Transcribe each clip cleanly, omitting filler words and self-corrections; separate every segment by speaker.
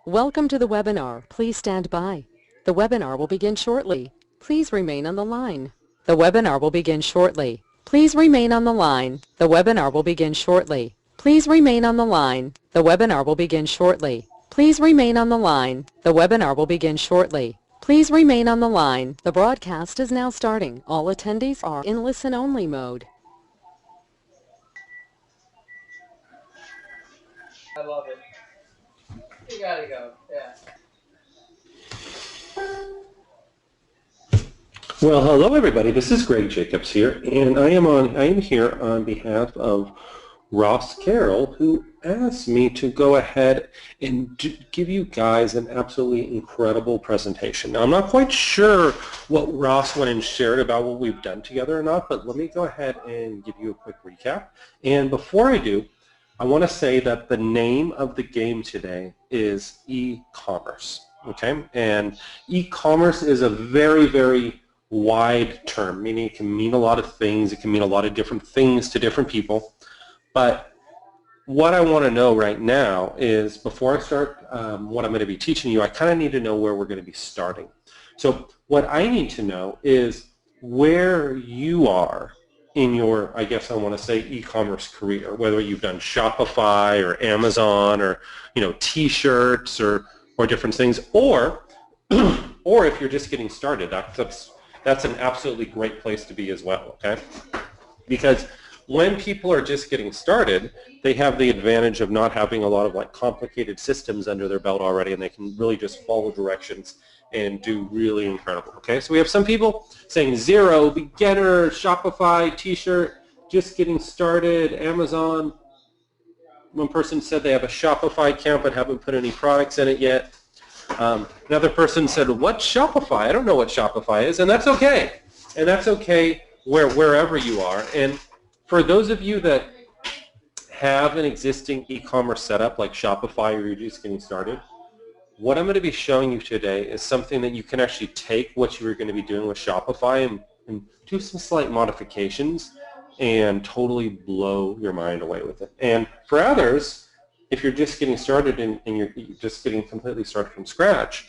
Speaker 1: Welcome to the webinar. Please stand by. The webinar will begin shortly. Please remain on the line. The webinar will begin shortly. Please remain on the line. The webinar will begin shortly. Please remain on the line. The webinar will begin shortly. Please remain on the line. The webinar will begin shortly. Please remain on the line. The broadcast is now starting. All attendees are in listen-only mode.
Speaker 2: I love it. You gotta go. Yeah.
Speaker 3: Well, hello everybody. This is Greg Jacobs here, and I am here on behalf of Ross Carroll, who asked me to go ahead and give you guys an absolutely incredible presentation. Now, I'm not quite sure what Ross went and shared about what we've done together or not, but let me go ahead and give you a quick recap. And before I do, I want to say that the name of the game today is e-commerce, okay? And e-commerce is a very, very wide term, meaning it can mean a lot of things. It can mean a lot of different things to different people. But what I want to know right now is, before I start what I'm going to be teaching you, I kind of need to know where we're going to be starting. So what I need to know is where you are in your, I guess I want to say, e-commerce career, whether you've done Shopify or Amazon or, you know, T-shirts or different things, or if you're just getting started, that's an absolutely great place to be as well, okay? Because when people are just getting started, they have the advantage of not having a lot of like complicated systems under their belt already, and they can really just follow directions and do really incredible, okay? So we have some people saying zero, beginner, Shopify, T-shirt, just getting started, Amazon. One person said they have a Shopify account but haven't put any products in it yet. Another person said, what's Shopify? I don't know what Shopify is, and that's okay. And that's okay wherever you are. And for those of you that have an existing e-commerce setup like Shopify, or you're just getting started, what I'm going to be showing you today is something that you can actually take what you were going to be doing with Shopify and do some slight modifications and totally blow your mind away with it. And for others, if you're just getting started and you're just getting completely started from scratch,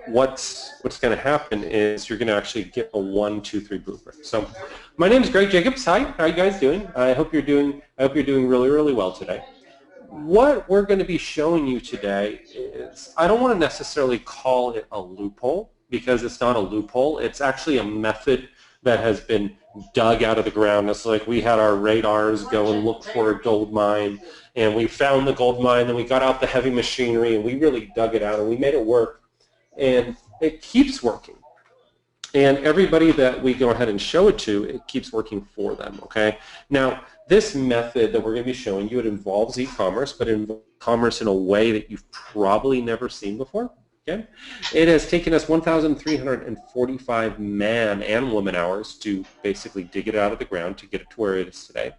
Speaker 3: what's going to happen is you're going to actually get a 1, 2, 3 blueprint. So my name is Greg Jacobs. Hi, how are you guys doing? I hope you're doing really, really well today. What we're going to be showing you today is, I don't want to necessarily call it a loophole, because it's not a loophole. It's actually a method that has been dug out of the ground. It's like we had our radars go and look for a gold mine, and we found the gold mine, and we got out the heavy machinery, and we really dug it out, and we made it work, and it keeps working. And everybody that we go ahead and show it to, it keeps working for them, okay? Now, this method that we're going to be showing you, it involves e-commerce, but it involves commerce in a way that you've probably never seen before, okay? It has taken us 1,345 man and woman hours to basically dig it out of the ground to get it to where it is today.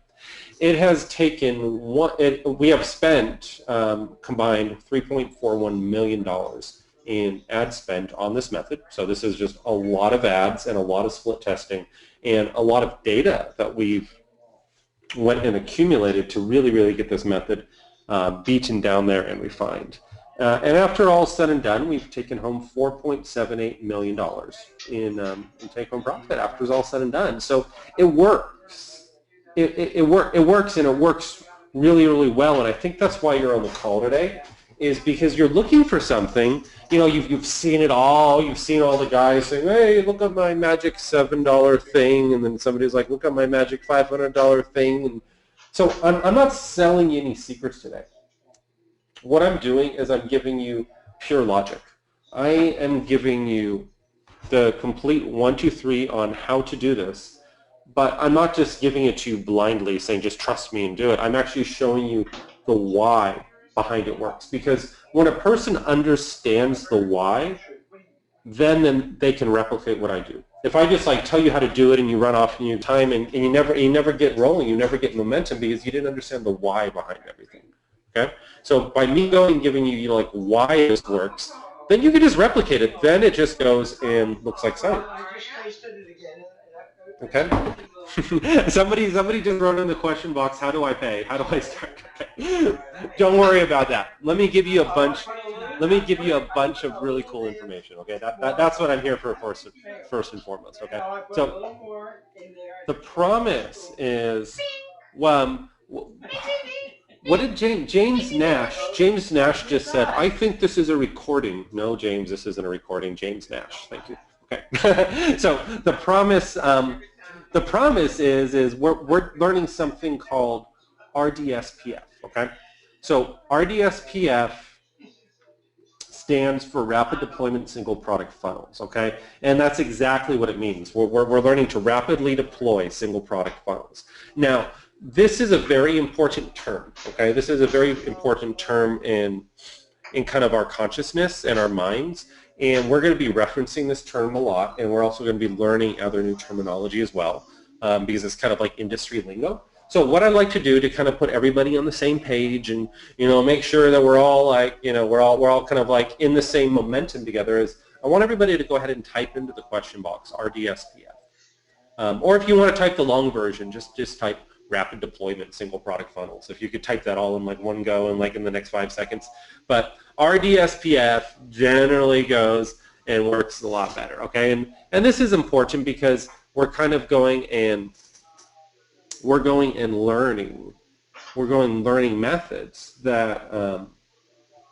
Speaker 3: It has taken, we have spent combined $3.41 million in ad spend on this method. So this is just a lot of ads and a lot of split testing and a lot of data that we've went and accumulated to really, really get this method beaten down there and refined. And after all said and done, we've taken home $4.78 million in take-home profit after it's all said and done. So it works. It works, and it works really, really well. And I think that's why you're on the call today, is because you're looking for something. You know, you've seen it all. You've seen all the guys saying, hey, look at my magic $7 thing, and then somebody's like, look at my magic $500 thing. And so I'm not selling you any secrets today. What I'm doing is I'm giving you pure logic. I am giving you the complete 1, 2, 3 on how to do this, but I'm not just giving it to you blindly saying just trust me and do it. I'm actually showing you the why behind it works, because when a person understands the why, then they can replicate what I do. If I just like tell you how to do it and you run off in your time and you never get rolling, you never get momentum because you didn't understand the why behind everything. Okay? So by me going and giving you, like why this works, then you can just replicate it. Then it just goes and looks like science. Okay? somebody just wrote in the question box, how do I pay? How do I start? Don't worry about that. Let me give you a bunch. let me give you a bunch of really cool information. Okay, that's what I'm here for first and foremost. Okay, so the promise is, well, what did James Nash just said, I think this is a recording. No, James, this isn't a recording. James Nash, thank you. Okay, so the promise is we're learning something called RDSPF. Okay, so RDSPF stands for Rapid Deployment Single Product Funnels, okay? And that's exactly what it means. We're learning to rapidly deploy single product funnels. Now, this is a very important term, okay? This is a very important term in kind of our consciousness and our minds, and we're going to be referencing this term a lot, and we're also going to be learning other new terminology as well, because it's kind of like industry lingo. So what I'd like to do to kind of put everybody on the same page and, you know, make sure that we're all like, you know, we're all kind of like in the same momentum together is I want everybody to go ahead and type into the question box RDSPF. Or if you want to type the long version, just type rapid deployment single product funnels. If you could type that all in like one go and like in the next 5 seconds. But RDSPF generally goes and works a lot better, okay? And this is important because we're kind of going and learning methods that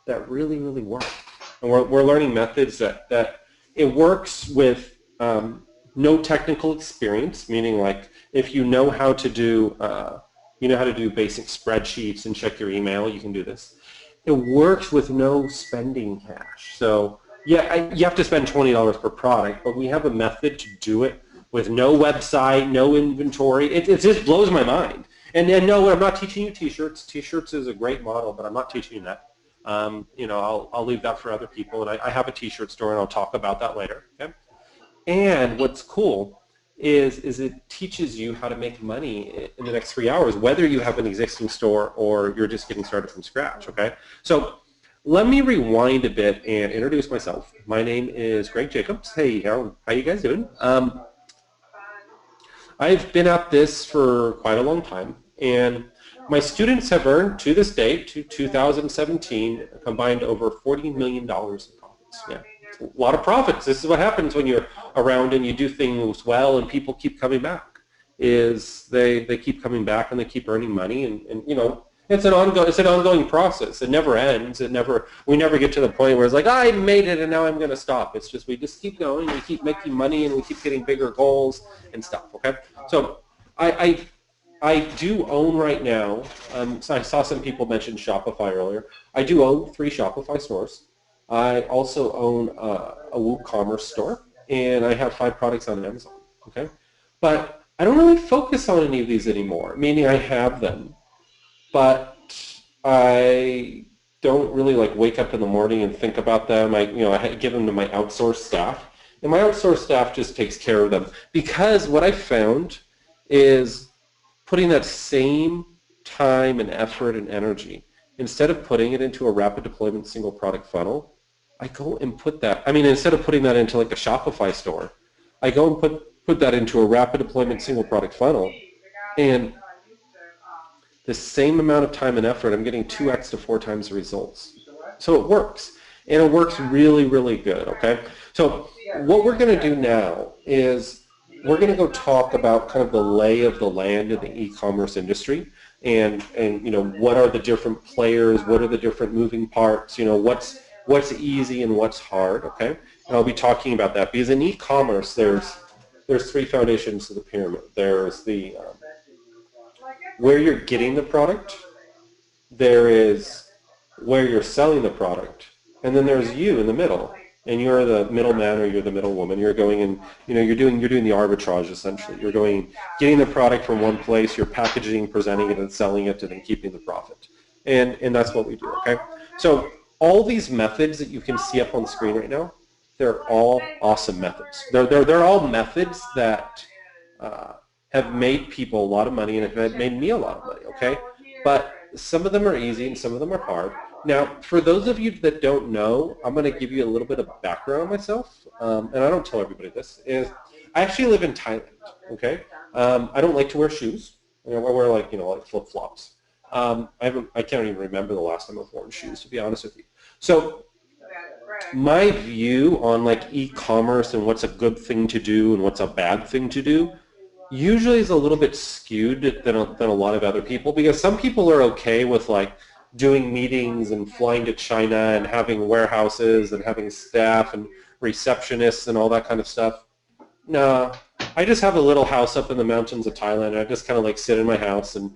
Speaker 3: that really work, and we're learning methods that it works with no technical experience, meaning like if you know how to do basic spreadsheets and check your email, you can do this. It works with no spending cash. So yeah, you have to spend $20 per product, but we have a method to do it with no website, no inventory. It just blows my mind. And no, I'm not teaching you T-shirts. T-shirts is a great model, but I'm not teaching you that. You know, I'll leave that for other people. And I have a T-shirt store, and I'll talk about that later. Okay? And what's cool is it teaches you how to make money in the next 3 hours, whether you have an existing store or you're just getting started from scratch. Okay? So let me rewind a bit and introduce myself. My name is Greg Jacobs. Hey, how you guys doing? I've been at this for quite a long time, and my students have earned, to this date, to 2017, combined over $40 million in profits. Yeah, a lot of profits. This is what happens when you're around and you do things well and people keep coming back, is they keep coming back and they keep earning money, and you know, it's an ongoing process. It never ends. We never get to the point where it's like, I made it and now I'm going to stop. It's just we just keep going. We keep making money and we keep getting bigger goals and stuff. Okay, so I do own right now. So I saw some people mention Shopify earlier. I do own 3 Shopify stores. I also own a WooCommerce store, and I have 5 products on Amazon. Okay, but I don't really focus on any of these anymore. Meaning I have them, but I don't really like wake up in the morning and think about them. I give them to my outsourced staff, and my outsourced staff just takes care of them. Because what I found is putting that same time and effort and energy, instead of putting it into a rapid deployment single product funnel, I go and put that, instead of putting that into like a Shopify store, I go and put that into a rapid deployment single product funnel, and the same amount of time and effort, I'm getting 2x to 4 times the results. So it works, and it works really good, okay? So what we're going to do now is we're going to go talk about kind of the lay of the land in the e-commerce industry, and you know, what are the different players, what are the different moving parts, you know, what's easy and what's hard, okay? And I'll be talking about that, because in e-commerce there's 3 foundations to the pyramid. There's the where you're getting the product, there is where you're selling the product, and then there's you in the middle, and you're the middleman or you're the middlewoman. You're going and you're doing the arbitrage essentially. You're getting the product from one place, you're packaging, presenting it, and selling it, and then keeping the profit. And that's what we do. Okay. So all these methods that you can see up on the screen right now, they're all awesome methods. They're all methods that have made people a lot of money, and have made me a lot of money, okay? But some of them are easy and some of them are hard. Now, for those of you that don't know, I'm going to give you a little bit of background on myself, and I don't tell everybody this, is I actually live in Thailand, okay? I don't like to wear shoes. I wear like flip-flops. I can't even remember the last time I've worn shoes, to be honest with you. So my view on like e-commerce and what's a good thing to do and what's a bad thing to do usually is a little bit skewed than a lot of other people, because some people are okay with like doing meetings and flying to China and having warehouses and having staff and receptionists and all that kind of stuff. No, I just have a little house up in the mountains of Thailand, and I just kind of like sit in my house, and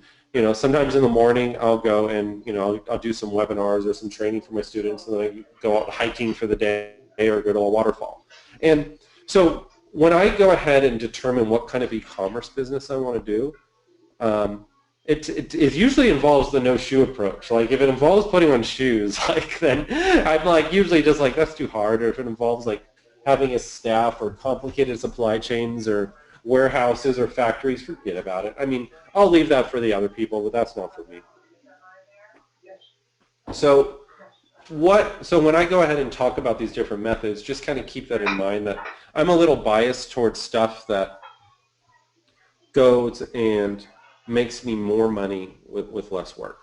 Speaker 3: sometimes in the morning I'll go and I'll do some webinars or some training for my students, and then I go out hiking for the day or go to a waterfall. And so when I go ahead and determine what kind of e-commerce business I want to do, it usually involves the no shoe approach. Like if it involves putting on shoes, like then I'm like usually just like that's too hard. Or if it involves like having a staff or complicated supply chains or warehouses or factories, forget about it. I mean, I'll leave that for the other people, but that's not for me. So when I go ahead and talk about these different methods, just kind of keep that in mind, that I'm a little biased towards stuff that goes and makes me more money with less work.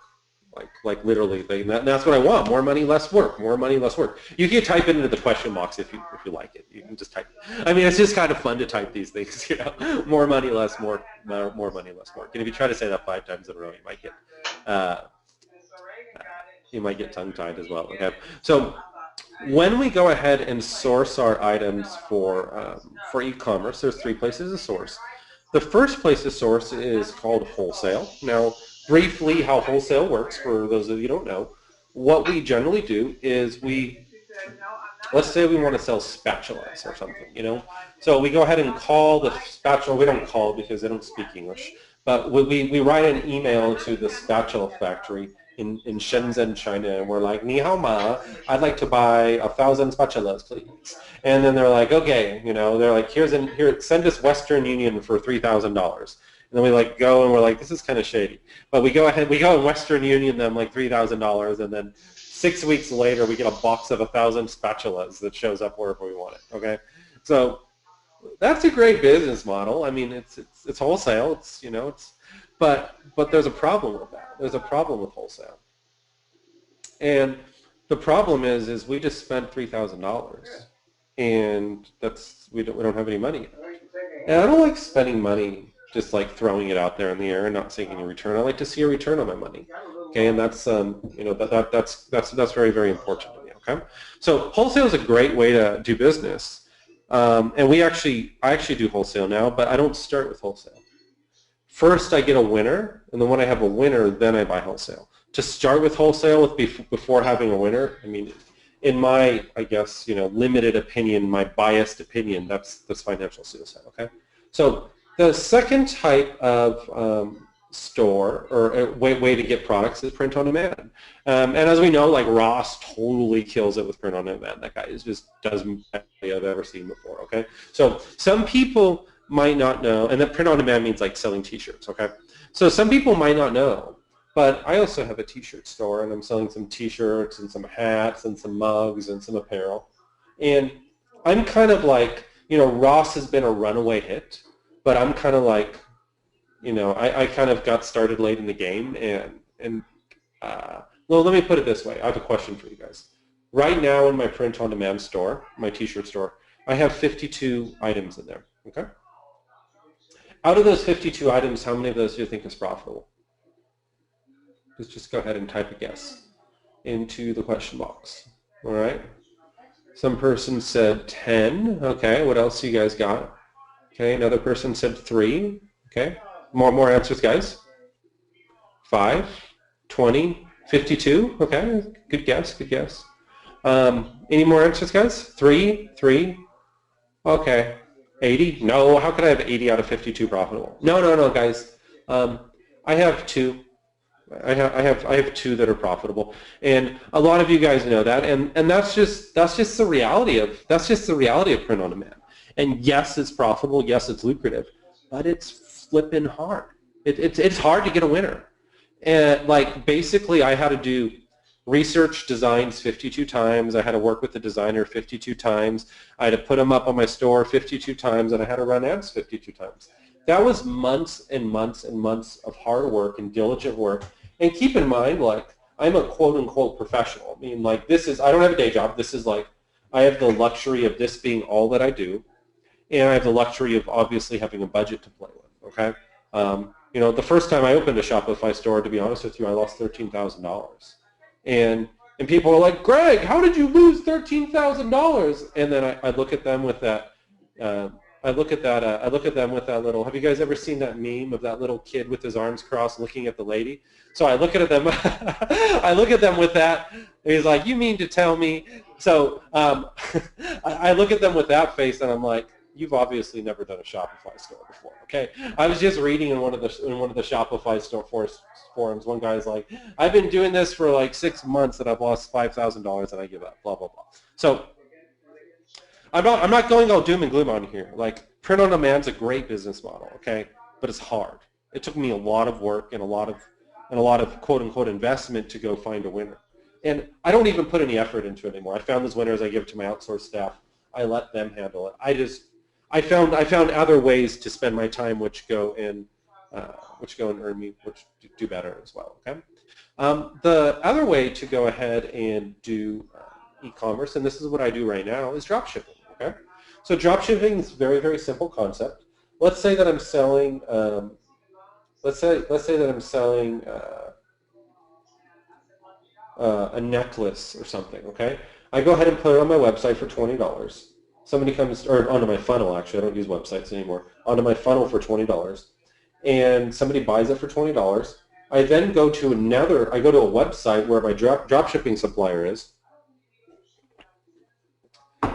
Speaker 3: Like literally, that's what I want: more money, less work. More money, less work. You can type it into the question box if you like it. You can just type. I mean, it's just kind of fun to type these things. More money, less work. More money, less work. And if you try to say that 5 times in a row, you might get tongue-tied as well. Okay. So when we go ahead and source our items for e-commerce, there's 3 places to source. The first place to source is called wholesale. Now, briefly, how wholesale works, for those of you who don't know, what we generally do is let's say we want to sell spatulas or something, So we go ahead and call the spatula. We don't call because they don't speak English, but we write an email to the spatula factory in Shenzhen, China, and we're like, "Ni hao ma, I'd like to buy 1,000 spatulas, please." And then they're like, "Okay," they're like, "Here, send us Western Union for $3,000." And then we like go and we're like, "This is kind of shady," but we go in Western Union them like $3,000, and then 6 weeks later we get a box of 1,000 spatulas that shows up wherever we want it. Okay, so that's a great business model. I mean, it's wholesale. But there's a problem with that. There's a problem with wholesale. And the problem is we just spent $3,000, and we don't have any money. And I don't like spending money just like throwing it out there in the air and not seeing any return. I like to see a return on my money. Okay, and that's that's very, very important to me. Okay, so wholesale is a great way to do business. And I actually do wholesale now, but I don't start with wholesale. First, I get a winner, and then when I have a winner, then I buy wholesale. To start with wholesale before having a winner, I mean, in my, I guess, limited opinion, my biased opinion, that's financial suicide. Okay, so the second type of store or way to get products is print on demand. And as we know, like Ross totally kills it with print on demand. That guy just does everything I've ever seen before. Okay, so some people might not know, and that print on demand means like selling T-shirts. Okay, so some people might not know, but I also have a T-shirt store, and I'm selling some T-shirts and some hats and some mugs and some apparel. And I'm kind of like, Ross has been a runaway hit, but I'm kind of like, I kind of got started late in the game, and well, let me put it this way. I have a question for you guys. Right now in my print on demand store, my T-shirt store, I have 52 items in there. Okay. Out of those 52 items, how many of those do you think is profitable? Let's just go ahead and type a guess into the question box. All right. Some person said 10. Okay. What else you guys got? Okay. Another person said 3. Okay. More answers, guys. 5, 20, 52. Okay. Good guess. Good guess. Any more answers, guys? 3. Okay. 80? No, how could I have 80 out of 52 profitable? No, guys. I have 2. I have 2 that are profitable, and a lot of you guys know that, and that's just the reality of print on demand. And yes, it's profitable. Yes, it's lucrative, but it's flipping hard. It's hard to get a winner. And like basically, I had to do research designs 52 times. I had to work with the designer 52 times. I had to put them up on my store 52 times, and I had to run ads 52 times. That was months and months and months of hard work and diligent work. And keep in mind, like, I'm a quote-unquote professional. I mean, like, I don't have a day job. This is like, I have the luxury of this being all that I do, and I have the luxury of obviously having a budget to play with, okay? You know, the first time I opened a Shopify store, to be honest with you, I lost $13,000. And people are like, Greg, how did you lose $13,000? And then I look at them with that, I look at them with that little, have you guys ever seen that meme of that little kid with his arms crossed looking at the lady? So I look at them, I look at them with that, and he's like, you mean to tell me? So I look at them with that face, and I'm like, you've obviously never done a Shopify store before, okay? I was just reading in one of the Shopify store forums. One guy's like, I've been doing this for like 6 months and I've lost $5,000 and I give up, blah, blah, blah. So I'm not going all doom and gloom on here. Like, print on demand's a great business model, okay? But it's hard. It took me a lot of work and a lot of quote unquote investment to go find a winner. And I don't even put any effort into it anymore. I found those winners, I give it to my outsourced staff. I let them handle it. I found other ways to spend my time which go and earn me, which do better as well, okay? The other way to go ahead and do e-commerce, and this is what I do right now, is drop shipping, okay? So drop shipping is a very, very simple concept. Let's say that I'm selling, let's say that I'm selling a necklace or something, okay? I go ahead and put it on my website for $20. Somebody comes, or onto my funnel actually, I don't use websites anymore, onto my funnel for $20, and somebody buys it for $20. I then go to a website where my drop shipping supplier is.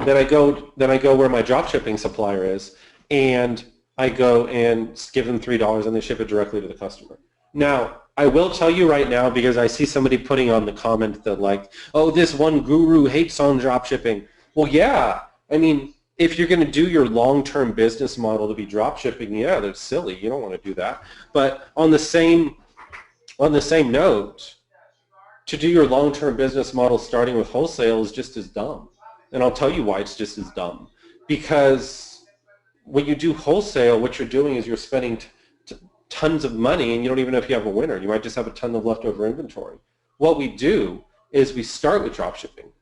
Speaker 3: Then I go where my drop shipping supplier is, and I go and give them $3 and they ship it directly to the customer. Now, I will tell you right now, because I see somebody putting on the comment that like, oh, this one guru hates on drop shipping. Well, yeah. I mean, if you're going to do your long-term business model to be drop shipping, yeah, that's silly. You don't want to do that. But on the same note, to do your long-term business model starting with wholesale is just as dumb. And I'll tell you why it's just as dumb. Because when you do wholesale, what you're doing is you're spending tons of money, and you don't even know if you have a winner. You might just have a ton of leftover inventory. What we do is we start with drop shipping.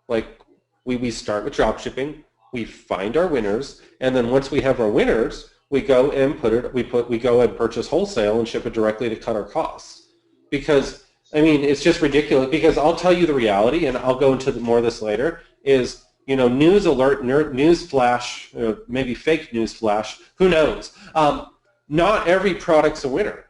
Speaker 3: Like, we start with drop shipping, we find our winners, and then once we have our winners, we go and purchase wholesale and ship it directly to cut our costs. Because, I mean, it's just ridiculous. Because I'll tell you the reality, and I'll go into more of this later, is, you know, news alert, news flash, maybe fake news flash, who knows? Not every product's a winner.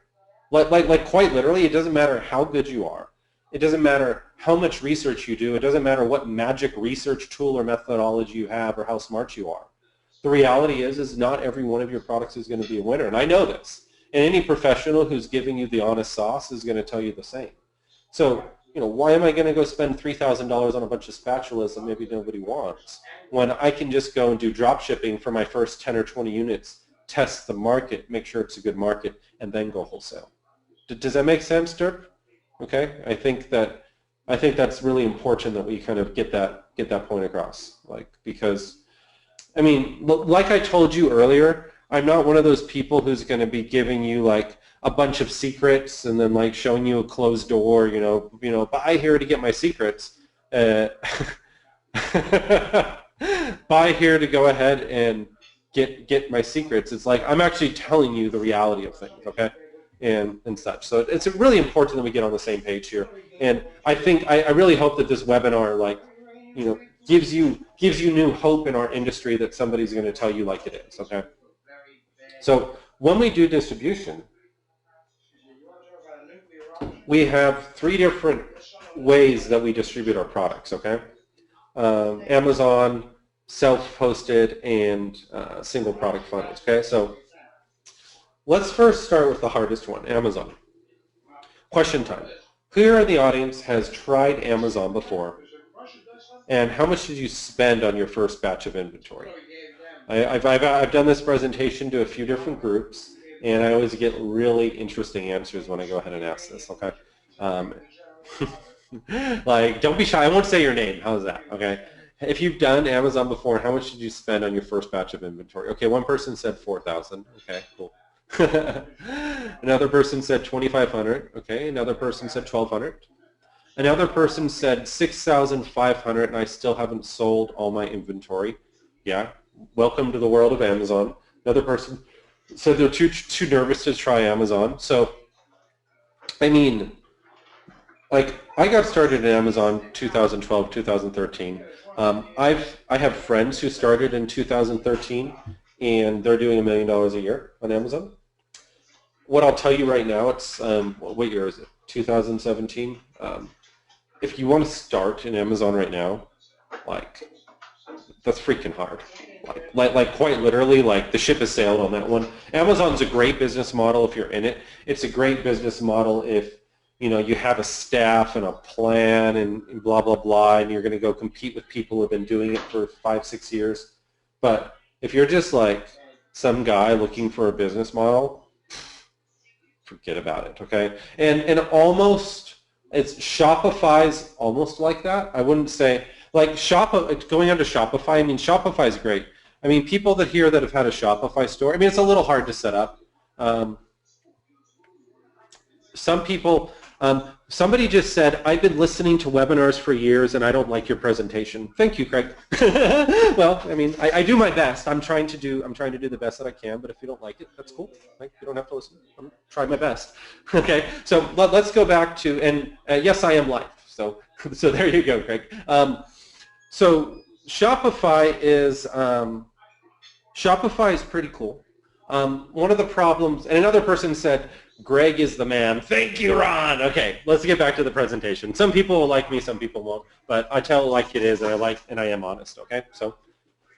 Speaker 3: Like quite literally, it doesn't matter how good you are. It doesn't matter how much research you do. It doesn't matter what magic research tool or methodology you have or how smart you are. The reality is not every one of your products is going to be a winner, and I know this. And any professional who's giving you the honest sauce is going to tell you the same. So, you know, why am I going to go spend $3,000 on a bunch of spatulas that maybe nobody wants when I can just go and do drop shipping for my first 10 or 20 units, test the market, make sure it's a good market, and then go wholesale? Does that make sense, Dirk? Okay, I think that's really important that we kind of get that point across, like, because, I mean, like I told you earlier, I'm not one of those people who's going to be giving you like a bunch of secrets and then like showing you a closed door, you know, buy here to get my secrets, buy here to go ahead and get my secrets. It's like I'm actually telling you the reality of things, okay? And such. So it's really important that we get on the same page here. And I think I really hope that this webinar, like, you know, gives you new hope in our industry that somebody's going to tell you like it is. Okay. So when we do distribution, we have 3 different ways that we distribute our products. Okay. Amazon, self-hosted, and single product funnels. Okay. So let's first start with the hardest one, Amazon. Question time. Who here in the audience has tried Amazon before? And how much did you spend on your first batch of inventory? I've done this presentation to a few different groups, and I always get really interesting answers when I go ahead and ask this, okay? Like, don't be shy. I won't say your name. How's that, okay? If you've done Amazon before, how much did you spend on your first batch of inventory? Okay, one person said $4,000. Okay, cool. Another person said $2,500. Okay, another person said $1,200. Another person said 6,500 and I still haven't sold all my inventory. Yeah, welcome to the world of Amazon. Another person said they're too nervous to try Amazon. So, I mean, like, I got started in Amazon 2012, 2013. I have friends who started in 2013, and they're doing $1 million a year on Amazon. What I'll tell you right now, it's, what year is it? 2017. If you want to start in Amazon right now, like, that's freaking hard. Like quite literally, like the ship has sailed on that one. Amazon's a great business model if you're in it. It's a great business model if you have a staff and a plan and blah blah blah, and you're going to go compete with people who have been doing it for 5-6 years. But if you're just like some guy looking for a business model, forget about it. Okay, and almost Shopify's almost like that. I wouldn't say. Like going onto Shopify, I mean, Shopify is great. I mean, people that have had a Shopify store, I mean, it's a little hard to set up. Some people, somebody just said, I've been listening to webinars for years and I don't like your presentation. Thank you, Craig. Well, I mean, I do my best. I'm trying to do the best that I can, but if you don't like it, that's cool. Like, you don't have to listen. I'm trying my best. Okay, so let's go back to, and yes, I am live. So there you go, Craig. So Shopify is pretty cool. One of the problems, and another person said, Greg is the man. Thank you, Ron. Okay, let's get back to the presentation. Some people will like me, some people won't, but I tell it like it is, and I am honest. Okay, so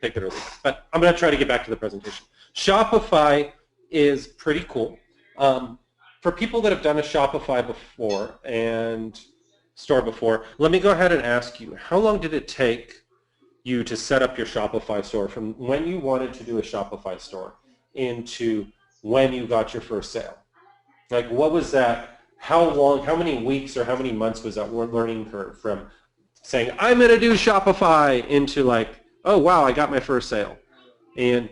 Speaker 3: take it or leave it. But I'm going to try to get back to the presentation. Shopify is pretty cool. For people that have done a Shopify before and store before, let me go ahead and ask you, how long did it take you to set up your Shopify store from when you wanted to do a Shopify store into when you got your first sale? Like, what was that? How long, how many weeks or how many months was that learning curve from saying, I'm going to do Shopify into like, oh, wow, I got my first sale? And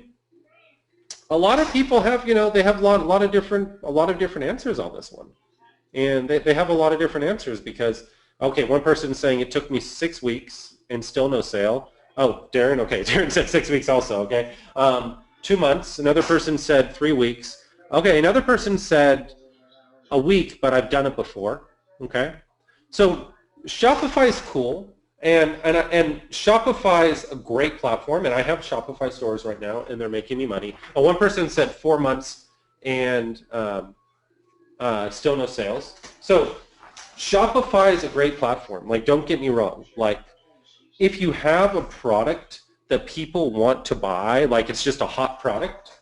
Speaker 3: a lot of people have, they have a lot of different answers on this one. And they have a lot of different answers because, okay, one person's saying it took me 6 weeks and still no sale. Oh, Darren, okay, Darren said 6 weeks also, okay. 2 months, another person said 3 weeks. Okay, another person said a week, but I've done it before, okay. So Shopify is cool, and Shopify is a great platform, and I have Shopify stores right now, and they're making me money. One person said 4 months and still no sales. So Shopify is a great platform. Like, don't get me wrong. Like, if you have a product that people want to buy, like it's just a hot product,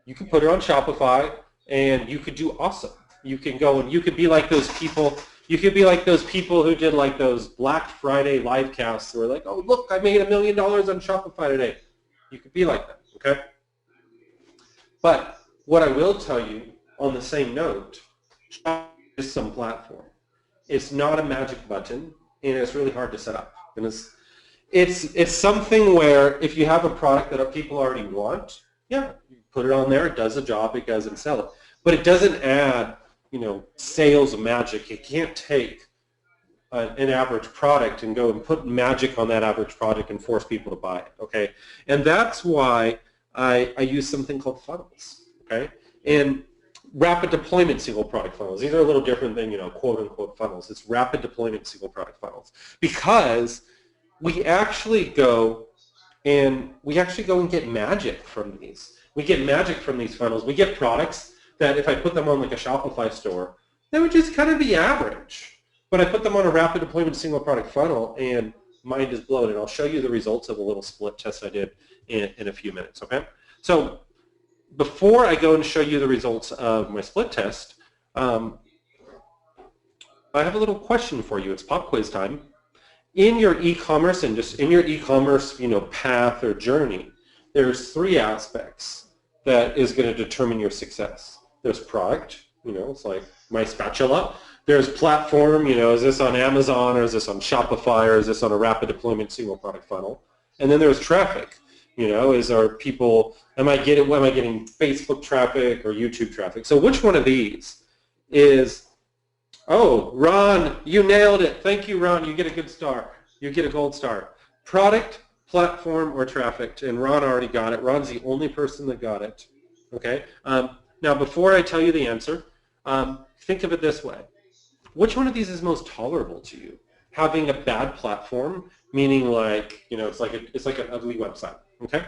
Speaker 3: you can put it on Shopify and you could do awesome. You can go and you could be like those people. You could be like those people who did like those Black Friday live casts who were like, oh, look, I made $1 million on Shopify today. You could be like that, okay? But what I will tell you on the same note, Shopify is some platform. It's not a magic button, and it's really hard to set up. And it's something where if you have a product that people already want, yeah, you put it on there, it does a job, it doesn't sell it. But it doesn't add, sales magic. It can't take an average product and go and put magic on that average product and force people to buy it, okay? And that's why I use something called funnels, okay? And rapid deployment single product funnels. These are a little different than, quote unquote funnels. It's rapid deployment single product funnels because we actually go and get magic from these. We get magic from these funnels. We get products that if I put them on like a Shopify store, they would just kind of be average. But I put them on a rapid deployment single product funnel and mind is blown. And I'll show you the results of a little split test I did in a few minutes, okay? So before I go and show you the results of my split test, I have a little question for you. It's pop quiz time. In your e-commerce and just in your e-commerce, path or journey, there's 3 aspects that is going to determine your success. There's product, it's like my spatula. There's platform, is this on Amazon or is this on Shopify or is this on a rapid deployment single product funnel? And then there's traffic. Am I getting Facebook traffic or YouTube traffic? So which one of these is Oh, Ron, you nailed it. Thank you, Ron. You get a good star. You get a gold star. Product, platform, or traffic. And Ron already got it. Ron's the only person that got it. Okay. Now, before I tell you the answer, think of it this way. Which one of these is most tolerable to you? Having a bad platform, meaning like, it's like an ugly website. Okay.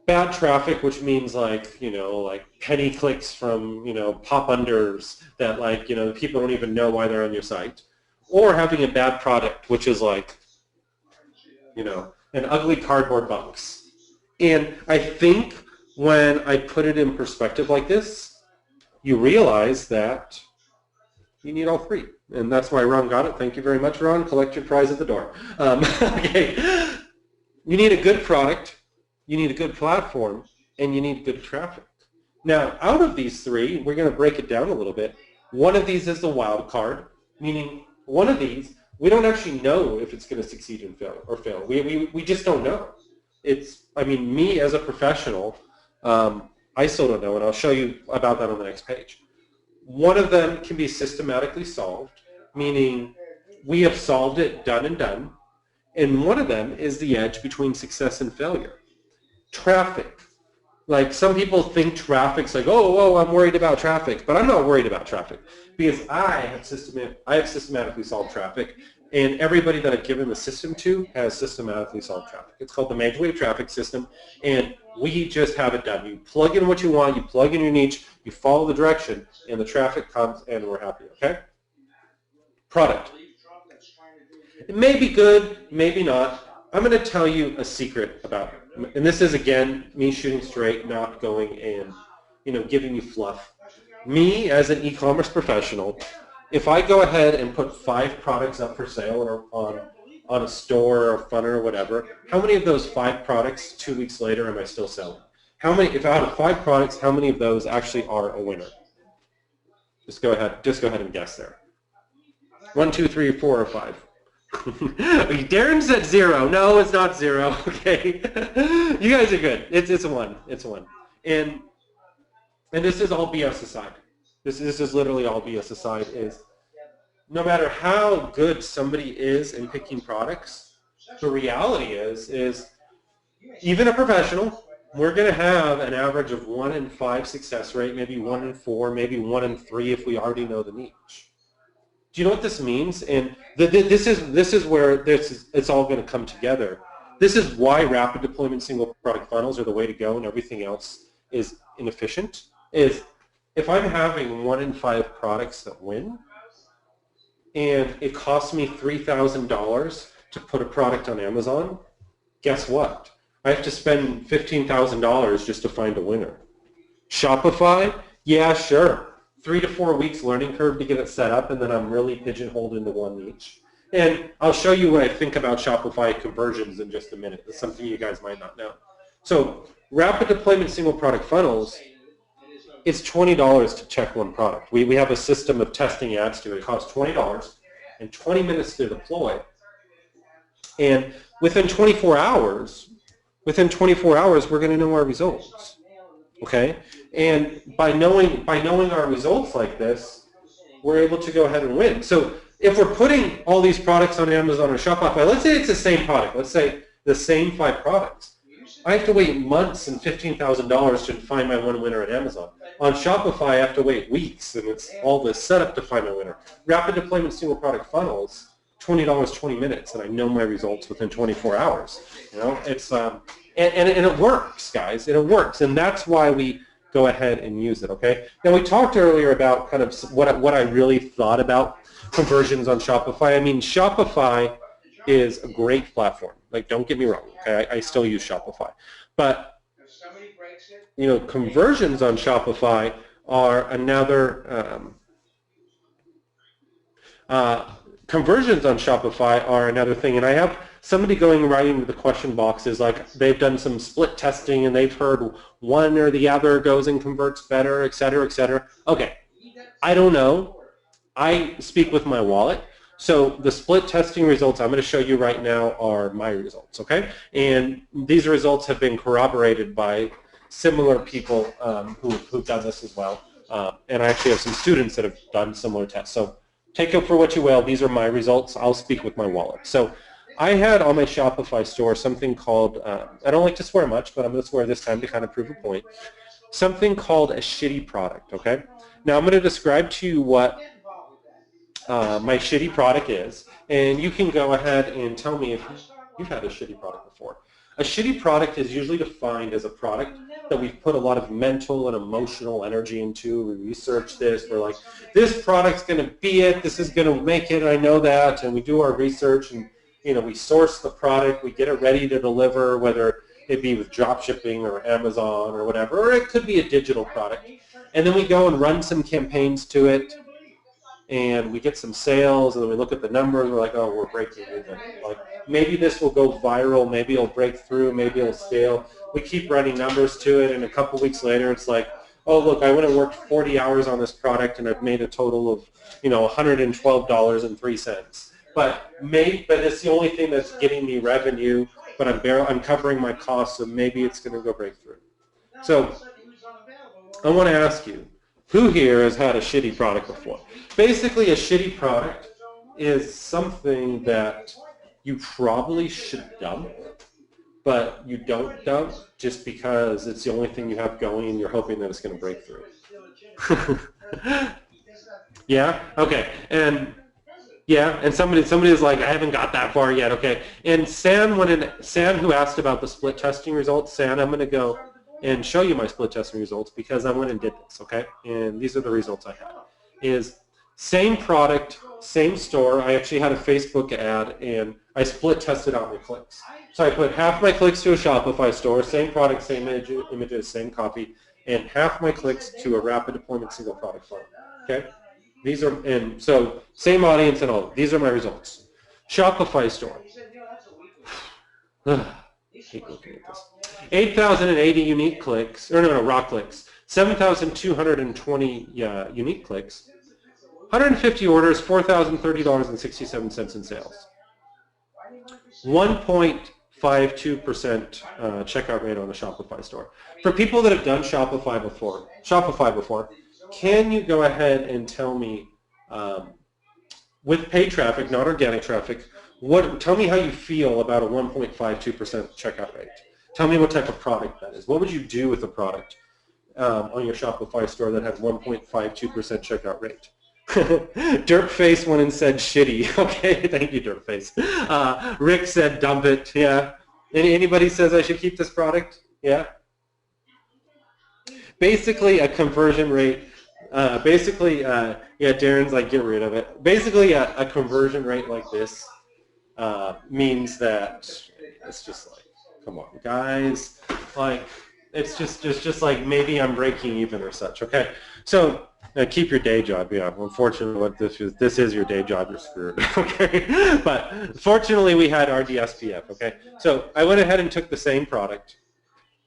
Speaker 3: Bad traffic, which means like, like penny clicks from, pop unders that like, people don't even know why they're on your site. Or having a bad product, which is like, an ugly cardboard box. And I think when I put it in perspective like this, you realize that you need all three. And that's why Ron got it. Thank you very much, Ron. Collect your prize at the door. Okay. You need a good product, you need a good platform, and you need good traffic. Now, out of these three, we're going to break it down a little bit. One of these is the wild card, meaning one of these, we don't actually know if it's going to succeed and fail. We just don't know. Me as a professional, I still don't know, and I'll show you about that on the next page. One of them can be systematically solved, meaning we have solved it, done and done. And one of them is the edge between success and failure. Traffic. Like some people think traffic's like, oh, I'm worried about traffic, but I'm not worried about traffic because I have systematically solved traffic, and everybody that I've given the system to has systematically solved traffic. It's called the Mageomega traffic system, and we just have it done. You plug in what you want, you plug in your niche, you follow the direction, and the traffic comes, and we're happy, okay? Product. It may be good, maybe not. I'm going to tell you a secret about it. And this is, again, me shooting straight, not going and, giving you fluff. Me, as an e-commerce professional, if I go ahead and put 5 products up for sale on a store or Funner or whatever, how many of those 5 products 2 weeks later am I still selling? If out of 5 products, how many of those actually are a winner? Just go ahead and guess there. 1, 2, 3, 4, or 5. Darren said 0. No, it's not 0. Okay, you guys are good. It's a 1. It's a 1. And this is all BS aside. This is literally all BS aside. Is no matter how good somebody is in picking products, the reality is even a professional, we're going to have an average of 1 in 5 success rate, maybe 1 in 4, maybe 1 in 3 if we already know the niche. Do you know what this means? And this is where it's all going to come together. This is why rapid deployment single product funnels are the way to go, and everything else is inefficient. Is if I'm having 1 in 5 products that win, and it costs me $3,000 to put a product on Amazon, guess what? I have to spend $15,000 just to find a winner. Shopify? Yeah, sure. 3 to 4 weeks learning curve to get it set up, and then I'm really pigeonholed into one niche. And I'll show you what I think about Shopify conversions in just a minute. It's something you guys might not know. So rapid deployment single product funnels, it's $20 to check one product. We have a system of testing ads to it. It costs $20 and 20 minutes to deploy. And within 24 hours, we're going to know our results. Okay? And by knowing our results like this, we're able to go ahead and win. So if we're putting all these products on Amazon or Shopify, let's say it's the same product. Let's say the same 5 products. I have to wait months and $15,000 to find my one winner at Amazon. On Shopify, I have to wait weeks, and it's all this setup to find my winner. Rapid deployment single product funnels, $20, 20 minutes, and I know my results within 24 hours. It's and it works, guys. And it works, and that's why we go ahead and use it. Okay. Now we talked earlier about kind of what I really thought about conversions on Shopify. I mean, Shopify is a great platform. Like, don't get me wrong. Okay, I still use Shopify, but conversions on Shopify are another. Conversions on Shopify are another thing, and I have somebody right into the question boxes like they've done some split testing and they've heard one or the other goes and converts better, et cetera, et cetera. Okay, I don't know. I speak with my wallet. So the split testing results I'm going to show you right now are my results, okay? And these results have been corroborated by similar people who've done this as well. And I actually have some students that have done similar tests. So take it for what you will. These are my results. I'll speak with my wallet. So I had on my Shopify store something called, I don't like to swear much, but I'm going to swear this time to kind of prove a point, something called a shitty product, okay? Now I'm going to describe to you what my shitty product is, and you can go ahead and tell me if you've had a shitty product before. A shitty product is usually defined as a product that we've put a lot of mental and emotional energy into. We research this. We're like, this product's going to be it. This is going to make it. I know that. And we do our research, and we source the product. We get it ready to deliver, whether it be with drop shipping or Amazon or whatever, or it could be a digital product. And then we go and run some campaigns to it, and we get some sales, and then we look at the numbers, we're like, oh, we're breaking even. Like, maybe this will go viral, maybe it'll break through, maybe it'll scale. We keep running numbers to it, and a couple weeks later, it's like, oh, look, I went and worked 40 hours on this product, and I've made a total of, $112.03. But it's the only thing that's getting me revenue, but I'm covering my costs, so maybe it's going to go break through. So I want to ask you, who here has had a shitty product before? Basically, a shitty product is something that you probably should dump, but you don't dump just because it's the only thing you have going and you're hoping that it's going to break through. Yeah? Okay. And somebody is like, I haven't got that far yet. Okay. And San, who asked about the split testing results, San, I'm going to go and show you my split testing results because I went and did this, okay? And these are the results I had. Is same product, same store. I actually had a Facebook ad, and I split tested out my clicks. So I put half my clicks to a Shopify store, same product, same images, same copy, and half my clicks to a rapid deployment single product funnel, okay? These are, and so same audience and all. These are my results. Shopify store. Hate looking at this. 8,080 unique clicks, raw clicks. 7,220 unique clicks. 150 orders, $4,030.67 in sales. 1.52% checkout rate on the Shopify store. For people that have done Shopify before, can you go ahead and tell me, with paid traffic, not organic traffic, tell me how you feel about a 1.52% checkout rate. Tell me what type of product that is. What would you do with a product on your Shopify store that had 1.52% checkout rate? Derpface went and said shitty. Okay, thank you, Derpface. Rick said dump it. Yeah. Anybody says I should keep this product? Yeah. Basically, a conversion rate. Darren's like, get rid of it. Basically, a conversion rate like this means that it's just like, come on, guys. Like, it's just like maybe I'm breaking even or such. Okay, so keep your day job. Yeah, unfortunately, what this is your day job. You're screwed. Okay, but fortunately, we had RDSPF. Okay, so I went ahead and took the same product,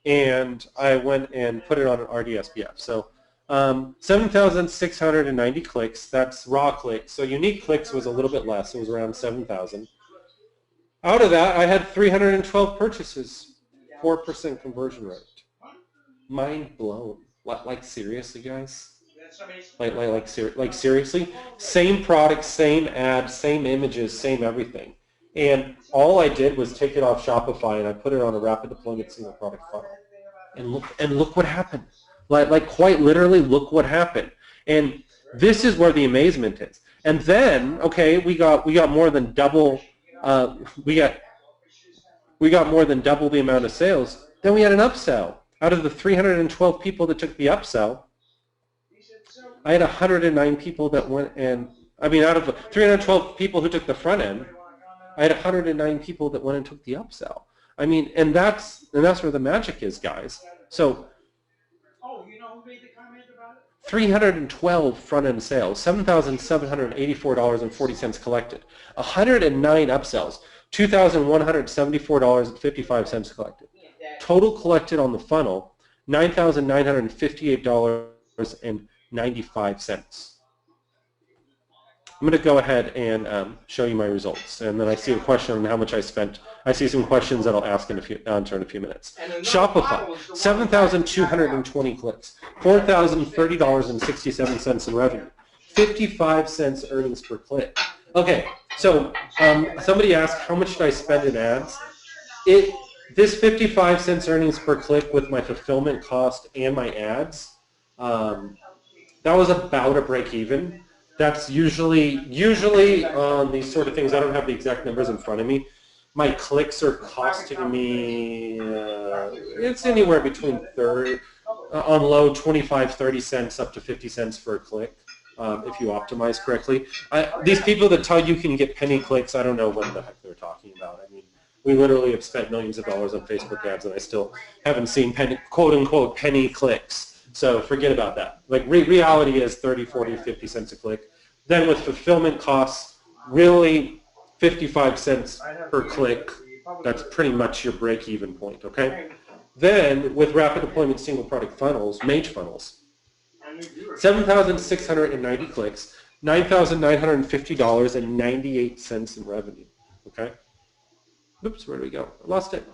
Speaker 3: and I went and put it on an RDSPF. So 7,690 clicks. That's raw clicks. So unique clicks was a little bit less. It was around 7,000. Out of that, I had 312 purchases, 4% conversion rate. Mind blown. Like seriously, guys? Like seriously? Same product, same ad, same images, same everything. And all I did was take it off Shopify and I put it on a rapid deployment single product funnel. And look what happened. Like quite literally, look what happened. And this is where the amazement is. And then, okay, we got more than double. We got more than double the amount of sales. Then we had an upsell. Out of the 312 people that took the upsell, I had 109 people that went and, out of the 312 people who took the front end, I had 109 people that went and took the upsell. And that's where the magic is, guys. So 312 front-end sales, $7,784.40 collected, 109 upsells, $2,174.55 collected. Total collected on the funnel, $9,958.95. I'm going to go ahead and show you my results, and then I see a question on how much I spent. I see some questions that I'll answer in a few minutes. Shopify, 7,220 clicks, $4,030.67 in revenue, 55 cents earnings per click. Okay, so somebody asked, how much should I spend in ads? This 55 cents earnings per click with my fulfillment cost and my ads, that was about a break even. That's usually on these sort of things, I don't have the exact numbers in front of me. My clicks are costing me, it's anywhere between 30, on low 25, 30 cents up to 50 cents for a click. If you optimize correctly. These people that tell you can get penny clicks, I don't know what the heck they're talking about. I mean, we literally have spent millions of dollars on Facebook ads, and I still haven't seen penny, quote-unquote penny clicks. So forget about that. Like reality is 30, 40, 50 cents a click. Then with fulfillment costs, really 55 cents per click, that's pretty much your break-even point, okay? Then with rapid deployment single product funnels, Mage funnels, 7,690 clicks, $9,950.98 in revenue. Okay. Oops, where do we go? I lost it.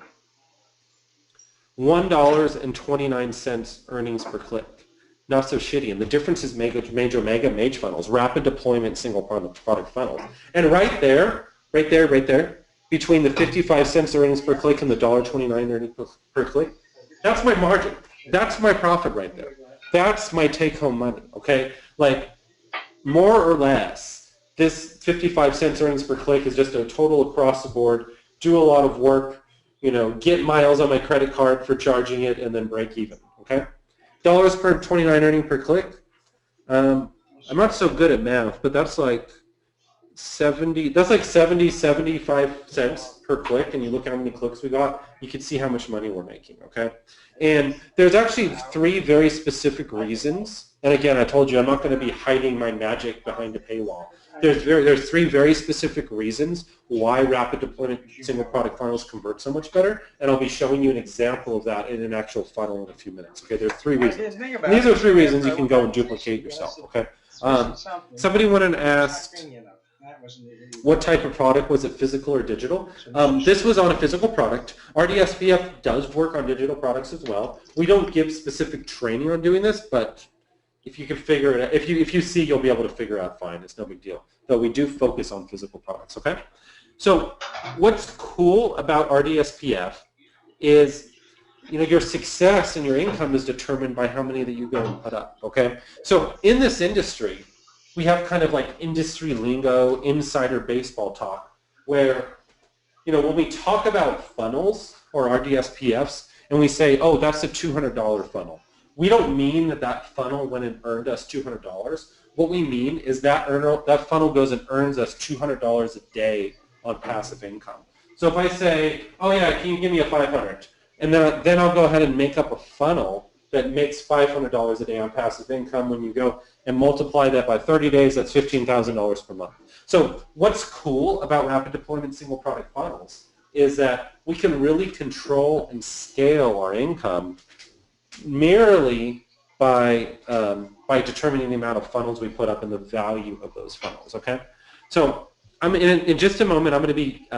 Speaker 3: $1.29 earnings per click. Not so shitty. And the difference is Mageomega Mage funnels, rapid deployment single product funnels. And right there, between the 55 cents earnings per click and the $1.29 earnings per click, that's my margin. That's my profit right there. That's my take-home money, okay? Like, more or less, this 55 cents earnings per click is just a total across the board, do a lot of work, you know, get miles on my credit card for charging it, and then break even, okay? Dollars per 29 earning per click. I'm not so good at math, but that's like 70, 75 cents per click, and you look at how many clicks we got, you can see how much money we're making, okay? And there's actually 3 very specific reasons, and again, I told you I'm not going to be hiding my magic behind a paywall. There's 3 very specific reasons why rapid deployment single product funnels convert so much better, and I'll be showing you an example of that in an actual funnel in a few minutes. Okay, there's 3 reasons. And these are 3 reasons you can go and duplicate yourself, okay? Somebody went and asked, what type of product? Was it physical or digital? This was on a physical product. RDSPF does work on digital products as well. We don't give specific training on doing this, but if you can figure it out, if you see, you'll be able to figure out fine. It's no big deal. Though we do focus on physical products, okay? So what's cool about RDSPF is, you know, your success and your income is determined by how many that you go and put up, okay? So in this industry, we have kind of like industry lingo, insider baseball talk, where, you know, when we talk about funnels or RDSPFs and we say, oh, that's a $200 funnel, we don't mean that that funnel went and earned us $200. What we mean is that funnel goes and earns us $200 a day on passive income. So if I say, oh yeah, can you give me a 500? And then I'll go ahead and make up a funnel that makes $500 a day on passive income. When you go and multiply that by 30 days, that's $15,000 per month. So what's cool about rapid deployment single product funnels is that we can really control and scale our income merely by determining the amount of funnels we put up and the value of those funnels, okay? So in just a moment, I'm going to be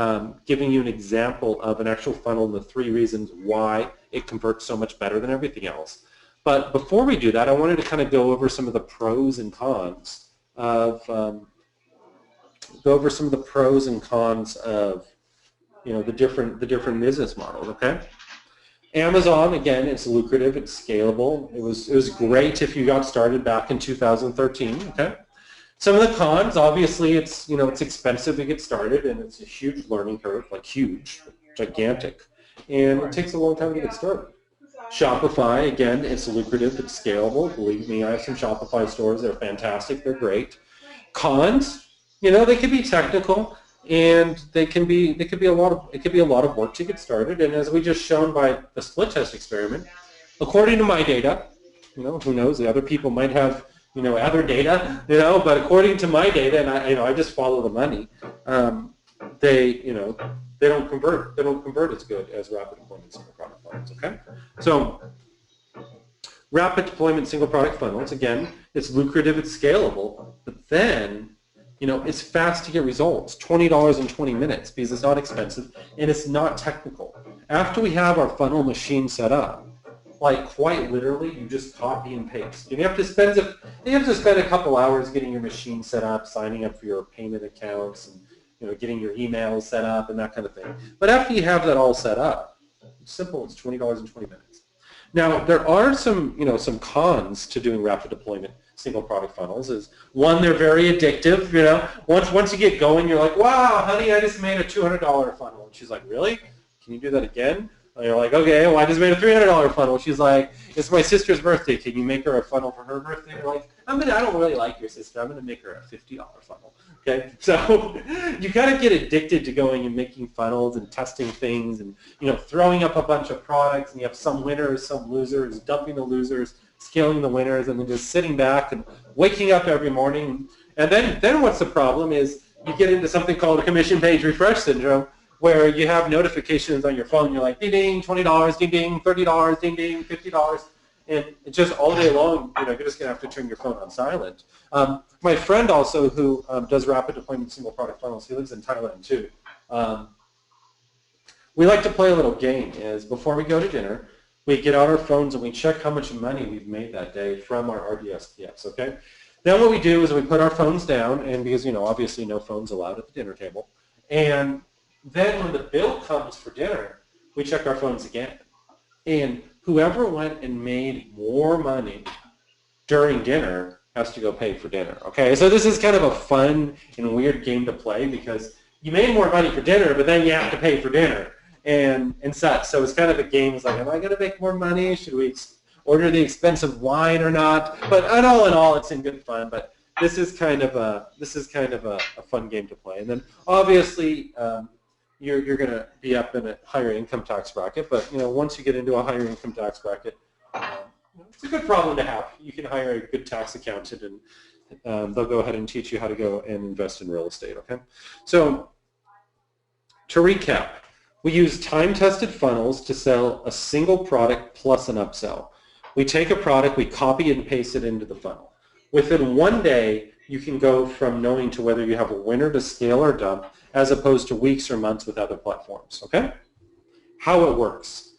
Speaker 3: giving you an example of an actual funnel and the 3 reasons why it converts so much better than everything else. But before we do that, I wanted to kind of go over some of the pros and cons of you know, the different business models, okay? Amazon, again, it's lucrative, it's scalable. It was great if you got started back in 2013, okay? Some of the cons, obviously, it's, you know, it's expensive to get started, and it's a huge learning curve, like huge, gigantic, and it takes a long time to get started. Shopify, again, it's lucrative, it's scalable. Believe me, I have some Shopify stores that are fantastic, they're great. Cons, you know, they can be technical, and it could be a lot of work to get started. And as we just shown by the split test experiment, according to my data, you know, who knows, the other people might have, you know, other data, you know, but according to my data, and I just follow the money, they don't convert as good as rapid deployment single product funnels, okay? So rapid deployment single product funnels, again, it's lucrative, it's scalable, but then, you know, it's fast to get results, $20 in 20 minutes, because it's not expensive and it's not technical. After we have our funnel machine set up, like quite literally, you just copy and paste. You have to spend a couple hours getting your machine set up, signing up for your payment accounts, and getting your emails set up and that kind of thing. But after you have that all set up, it's simple. It's $20 in 20 minutes. Now there are some cons to doing rapid deployment single product funnels. Is one, they're very addictive. Once you get going, you're like, wow, honey, I just made a $200 funnel, and she's like, really? Can you do that again? And you're like, okay, well, I just made a $300 funnel. She's like, it's my sister's birthday. Can you make her a funnel for her birthday? You're like, I don't really like your sister. I'm going to make her a $50 funnel. Okay, so you got to get addicted to going and making funnels and testing things and throwing up a bunch of products, and you have some winners, some losers, dumping the losers, scaling the winners, and then just sitting back and waking up every morning. And then what's the problem is you get into something called commission page refresh syndrome, where you have notifications on your phone. You're like, ding, ding, $20, ding, ding, $30, ding, ding, $50. And it's just all day long, you're just going to have to turn your phone on silent. My friend also who does rapid deployment single product funnels, he lives in Thailand too. We like to play a little game. Is before we go to dinner, we get out our phones and we check how much money we've made that day from our RDSPs, okay? Then what we do is we put our phones down, and because, obviously no phones allowed at the dinner table. And then when the bill comes for dinner, we check our phones again. And whoever went and made more money during dinner has to go pay for dinner, okay? So this is kind of a fun and weird game to play because you made more money for dinner, but then you have to pay for dinner and such. So it's kind of a game. It's like, am I going to make more money? Should we order the expensive wine or not? But all in all, it's in good fun. But this is kind of a fun game to play. And then obviously, you're going to be up in a higher income tax bracket, but once you get into a higher income tax bracket, it's a good problem to have. You can hire a good tax accountant, and they'll go ahead and teach you how to go and invest in real estate. Okay, so to recap, we use time-tested funnels to sell a single product plus an upsell. We take a product, we copy and paste it into the funnel. Within one day, you can go from knowing to whether you have a winner to scale or dump, as opposed to weeks or months with other platforms, okay? How it works.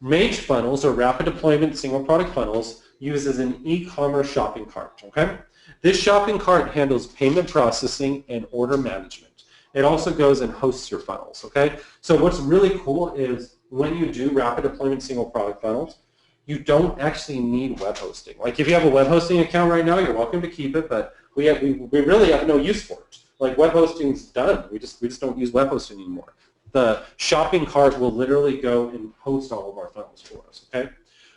Speaker 3: Mage funnels, or rapid deployment single product funnels, uses an e-commerce shopping cart, okay? This shopping cart handles payment processing and order management. It also goes and hosts your funnels, okay? So what's really cool is when you do rapid deployment single product funnels, you don't actually need web hosting. Like if you have a web hosting account right now, you're welcome to keep it, but we really have no use for it. Like web hosting's done. We just don't use web hosting anymore. The shopping cart will literally go and host all of our funnels for us, okay?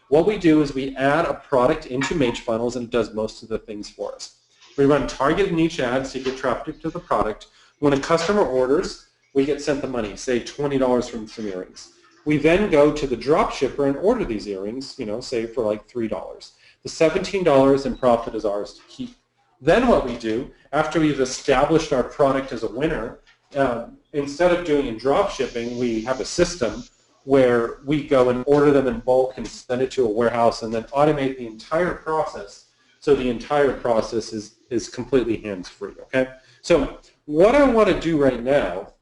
Speaker 3: What we do is we add a product into Mage funnels, and it does most of the things for us. We run targeted niche ads to get traffic to the product. When a customer orders, we get sent the money, say $20 from some earrings. We then go to the drop shipper and order these earrings, say for like $3. The $17 in profit is ours to keep. Then what we do, after we've established our product as a winner, instead of doing drop shipping, we have a system where we go and order them in bulk and send it to a warehouse and then automate the entire process. So the entire process is completely hands-free, okay? So what I want to do right now,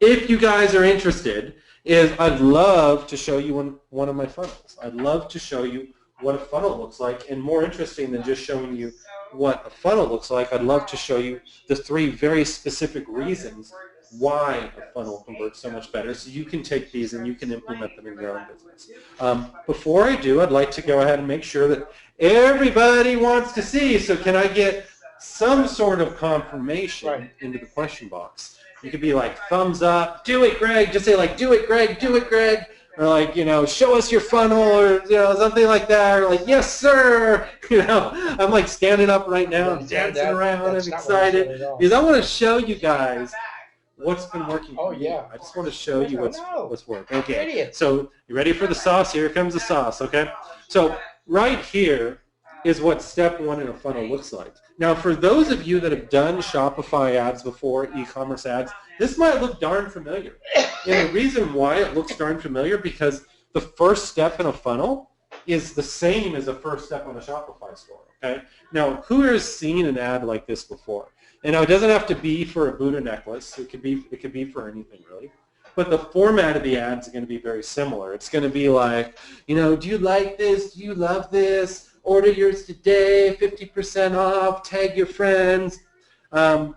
Speaker 3: if you guys are interested, is I'd love to show you one of my funnels. I'd love to show you what a funnel looks like, and more interesting than just showing you what a funnel looks like, I'd love to show you the 3 very specific reasons why a funnel converts so much better, so you can take these and you can implement them in your own business. Before I do, I'd like to go ahead and make sure that everybody wants to see, so can I get some sort of confirmation into the question box? You could be like, thumbs up, do it, Greg. Just say like, do it, Greg, do it, Greg. Or like, show us your funnel, or, something like that. Or like, yes, sir. I'm like standing up right now and dancing around. I'm excited because I want to show you guys what's been working for me. I just want to show you what's working. Okay, so you ready for the sauce? Here comes the sauce, okay? So right here is what step 1 in a funnel looks like. Now, for those of you that have done Shopify ads before, e-commerce ads, this might look darn familiar. And the reason why it looks darn familiar, because the first step in a funnel is the same as the first step on a Shopify store, okay? Now, who has seen an ad like this before? And now, it doesn't have to be for a Buddha necklace. It could be for anything, really. but the format of the ads is going to be very similar. It's going to be like, you know, do you like this? Do you love this? Order yours today, 50% off, tag your friends. And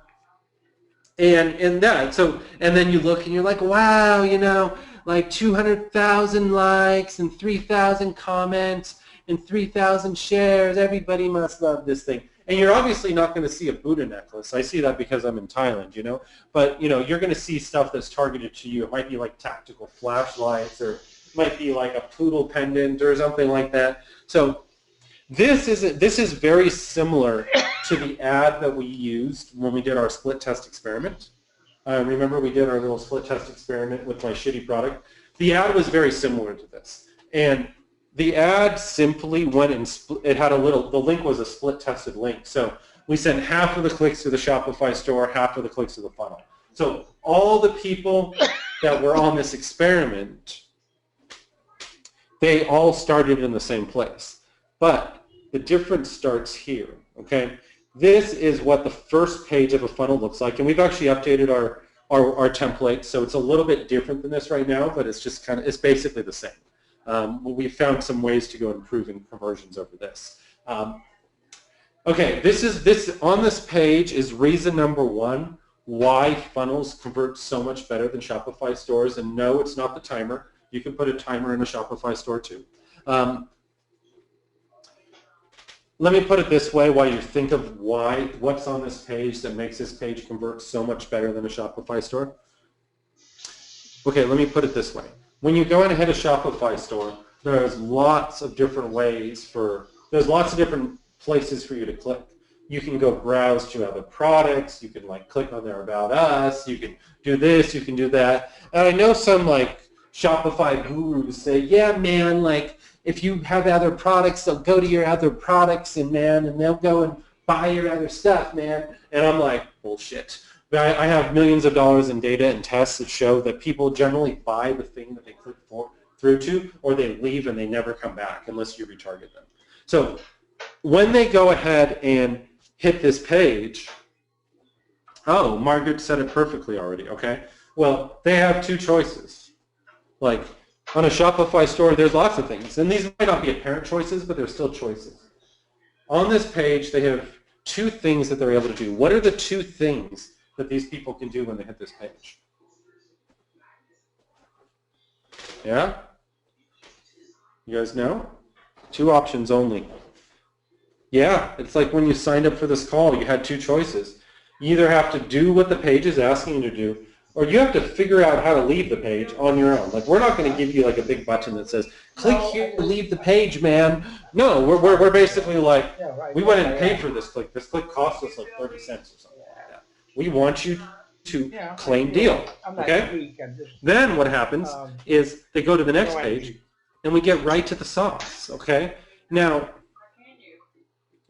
Speaker 3: that, so, and then you look and you're like, wow, you know, like 200,000 likes and 3,000 comments and 3,000 shares. Everybody must love this thing. And you're obviously not going to see a Buddha necklace. I see that because I'm in Thailand, you know. But, you know, you're going to see stuff that's targeted to you. It might be like tactical flashlights, or it might be like a poodle pendant or something like that. So this is very similar to the ad that we used when we did our split test experiment. Remember we did our little split test experiment with my shitty product? The ad was very similar to this. And the ad simply went and it had a little, the link was a split tested link. So we sent half of the clicks to the Shopify store, half of the clicks to the funnel. So all the people that were on this experiment, they all started in the same place. But the difference starts here, okay? This is what the first page of a funnel looks like, and we've actually updated our template, so it's a little bit different than this right now, but it's just kind of, it's basically the same. We found some ways to go improving conversions over this. Okay, this on this page is reason number one why funnels convert so much better than Shopify stores, and no, it's not the timer. You can put a timer in a Shopify store too. Let me put it this way while you think of what's on this page that makes this page convert so much better than a Shopify store. Okay, let me put it this way. When you go in and hit a Shopify store, there's lots of different there's lots of different places for you to click. You can go browse to other products, you can like click on their About Us, you can do this, you can do that. And I know some like Shopify gurus say, yeah man, like if you have other products, they'll go to your other products and they'll go and buy your other stuff, man. And I'm like, bullshit. I have millions of dollars in data and tests that show that people generally buy the thing that they click through to, or they leave and they never come back unless you retarget them. So when they go ahead and hit this page, oh, Margaret said it perfectly already, okay? Well, they have two choices. Like, on a Shopify store, there's lots of things. And these might not be apparent choices, but they're still choices. On this page, they have two things that they're able to do. What are the two things that these people can do when they hit this page? Yeah? You guys know? Two options only. Yeah, it's like when you signed up for this call, you had two choices. You either have to do what the page is asking you to do, or you have to figure out how to leave the page on your own. Like, we're not going to give you like a big button that says, click here to leave the page, man. No, we're basically like, we went and paid for this click. This click cost us like 30 cents or something like that. We want you to claim deal, okay? Then what happens is they go to the next page, and we get right to the sauce, okay? Now,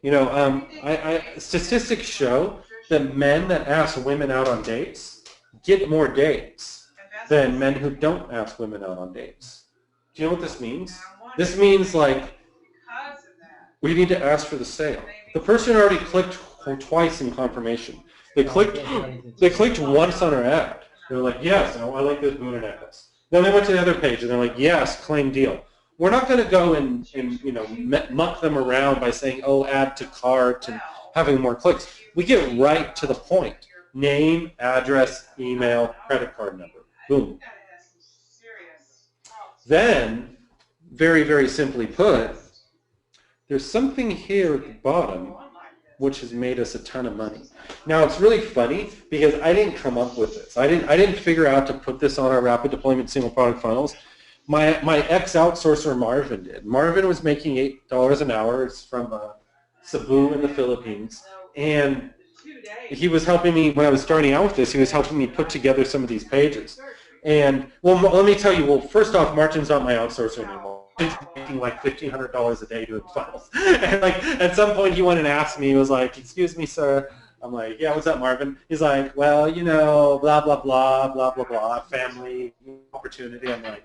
Speaker 3: you know, statistics show that men that ask women out on dates get more dates than men who don't ask women out on dates. Do you know what this means? This means like we need to ask for the sale. The person already clicked twice in confirmation. They clicked once on our ad. They're like, yes, I like this Buddha necklace. Then they went to the other page and they're like, yes, claim deal. We're not going to go and you know, muck them around by saying, oh, add to cart and having more clicks. We get right to the point. Name, address, email, credit card number. Boom. Then, very, very simply put, there's something here at the bottom which has made us a ton of money. Now, it's really funny because I didn't come up with this. I didn't figure out to put this on our rapid deployment single product funnels. My ex-outsourcer Marvin did. Marvin was making $8 an hour. It's from Cebu in the Philippines. And he was helping me, when I was starting out with this, he was helping me put together some of these pages. And, well, let me tell you, well, first off, Martin's not my outsourcer anymore. He's making like $1,500 a day doing funnels. And like, at some point he went and asked me, he was like, excuse me, sir. I'm like, yeah, what's up, Marvin? He's like, well, you know, blah, blah, blah, blah, blah, blah, family, opportunity. I'm like,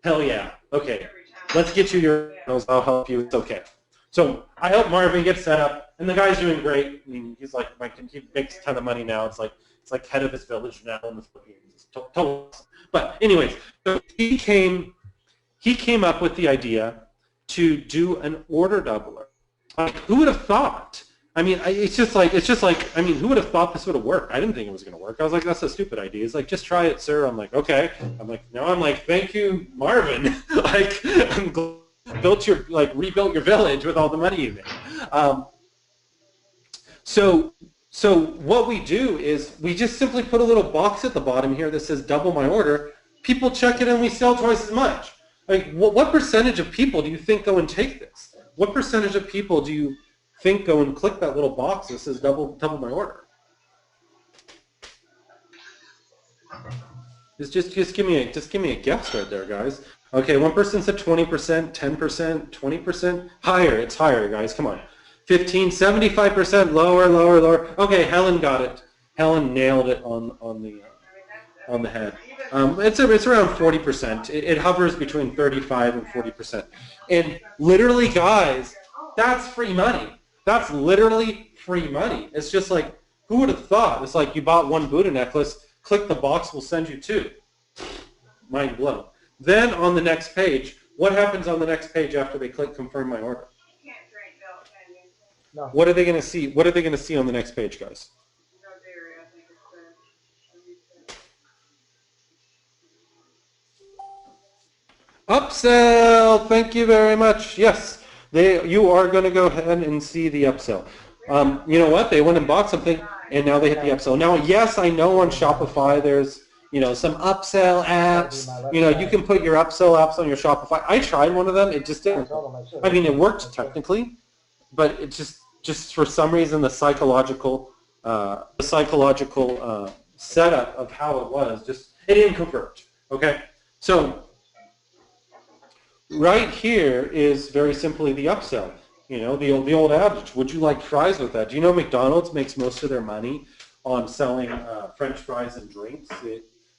Speaker 3: hell yeah, okay. Let's get you your funnels. I'll help you. It's okay. So I helped Marvin get set up, and the guy's doing great. I mean, he's like, he makes a ton of money now. It's like head of his village now in the Philippines. It's totally awesome. But anyways, so he came up with the idea to do an order doubler. Like, who would have thought? I mean, it's just like, I mean, who would have thought this would have worked? I didn't think it was going to work. I was like, that's a stupid idea. He's like, just try it, sir. I'm like, okay. I'm like, no. I'm like, thank you, Marvin. Like, I'm glad you rebuilt your village with all the money you made. So what we do is we just simply put a little box at the bottom here that says double my order. People check it and we sell twice as much. Like, what percentage of people do you think go and take this? What percentage of people do you think go and click that little box that says double my order? Just give me a guess right there, guys. Okay, one person said 20%, 10%, 20%. Higher, it's higher, guys. Come on. 15, 75%, lower, lower, lower. Okay, Helen got it. Helen nailed it on the head. It's around 40%. It hovers between 35 and 40%. And literally, guys, that's free money. That's literally free money. It's just like, who would have thought? It's like you bought one Buddha necklace, click the box, we'll send you two. Mind blown. Then on the next page, what happens on the next page after they click confirm my order?
Speaker 2: No.
Speaker 3: What are they going to see? What are they going to see on the next page, guys? Upsell. Thank you very much. Yes, you are going to go ahead and see the upsell. You know what? They went and bought something, and now they hit the upsell. Now, yes, I know on Shopify there's some upsell apps. You can put your upsell apps on your Shopify. I tried one of them. It just didn't. I mean, it worked technically, but it just for some reason the psychological setup of how it was it didn't convert. Okay, so right here is very simply the upsell. The old adage, would you like fries with that? Do you know McDonald's makes most of their money on selling French fries and drinks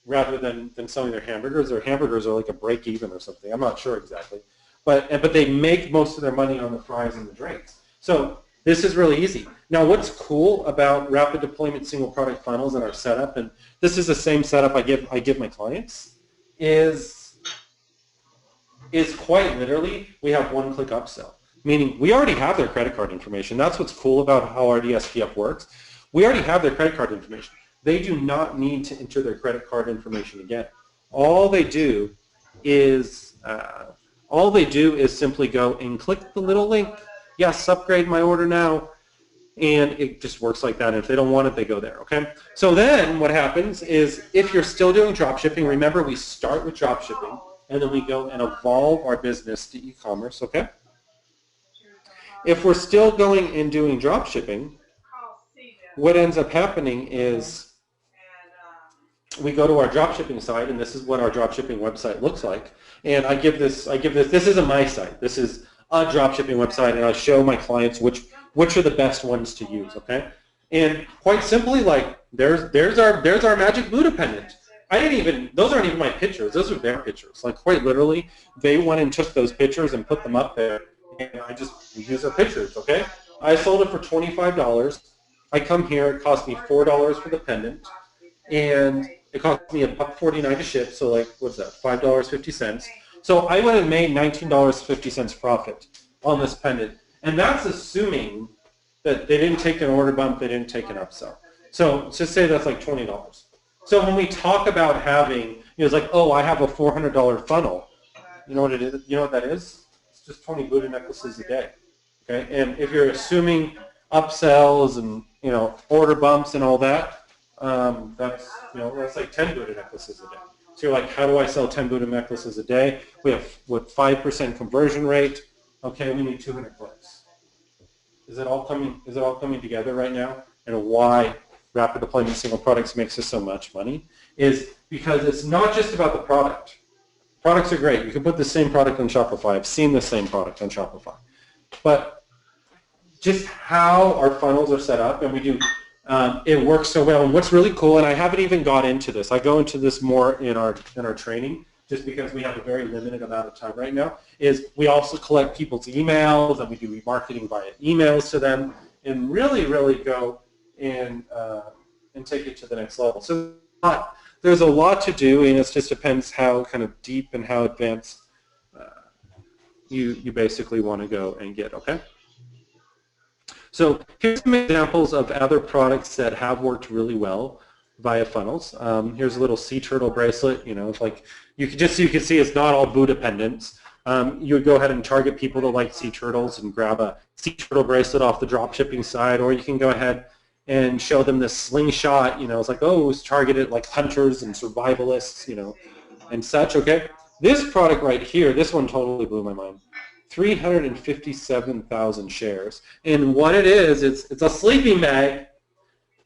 Speaker 3: rather than selling their hamburgers? Their hamburgers are like a break even or something. I'm not sure exactly. But they make most of their money on the fries and the drinks. So this is really easy. Now, what's cool about rapid deployment single product funnels and our setup, and this is the same setup I give my clients, is quite literally we have one-click upsell. Meaning we already have their credit card information. That's what's cool about how our DSPF works. We already have their credit card information. They do not need to enter their credit card information again. All they do is simply go and click the little link. Yes, upgrade my order now. And it just works like that. And if they don't want it, they go there, okay? So then what happens is if you're still doing drop shipping, remember we start with drop shipping, and then we go and evolve our business to e-commerce, okay? If we're still going and doing drop shipping, what ends up happening is we go to our drop shipping site, and this is what our drop shipping website looks like. And this isn't my site. This is a drop shipping website, and I show my clients which are the best ones to use, okay? And quite simply, like there's our magic Buddha pendant. Those aren't even my pictures. Those are their pictures. Like quite literally, they went and took those pictures and put them up there. And I just use their pictures, okay? I sold it for $25. I come here, it cost me $4 for the pendant, and it cost me $1.49 to ship, so like, what's that, $5.50. So I went and made $19.50 profit on this pendant, and that's assuming that they didn't take an order bump, they didn't take an upsell. So let's just say that's like $20. So when we talk about having, it's like, oh, I have a $400 funnel. You know what it is? You know what that is? Just 20 Buddha necklaces a day, okay? And if you're assuming upsells and order bumps and all that, that's like 10 Buddha necklaces a day. So you're like, how do I sell 10 Buddha necklaces a day? We have 5% conversion rate. Okay, we need 200 clicks. Is it all coming together right now? And why rapid deployment single products makes us so much money is because it's not just about the product. Products are great. You can put the same product on Shopify. I've seen the same product on Shopify. But just how our funnels are set up, and we do, it works so well. And what's really cool, and I haven't even got into this. I go into this more in our training, just because we have a very limited amount of time right now, is we also collect people's emails, and we do remarketing via emails to them, and really, really go and take it to the next level. So there's a lot to do, and it just depends how kind of deep and how advanced you basically want to go and get, okay? So here's some examples of other products that have worked really well via funnels. Here's a little sea turtle bracelet. You know, it's like you can just so you can see it's not all boo dependence. You would go ahead and target people that like sea turtles and grab a sea turtle bracelet off the drop shipping side, or you can go ahead and show them this slingshot. You know, it's like, oh, it's targeted like hunters and survivalists, you know, and such. Okay, this product right here, this one totally blew my mind. 357,000 shares. And what it is, it's a sleeping bag.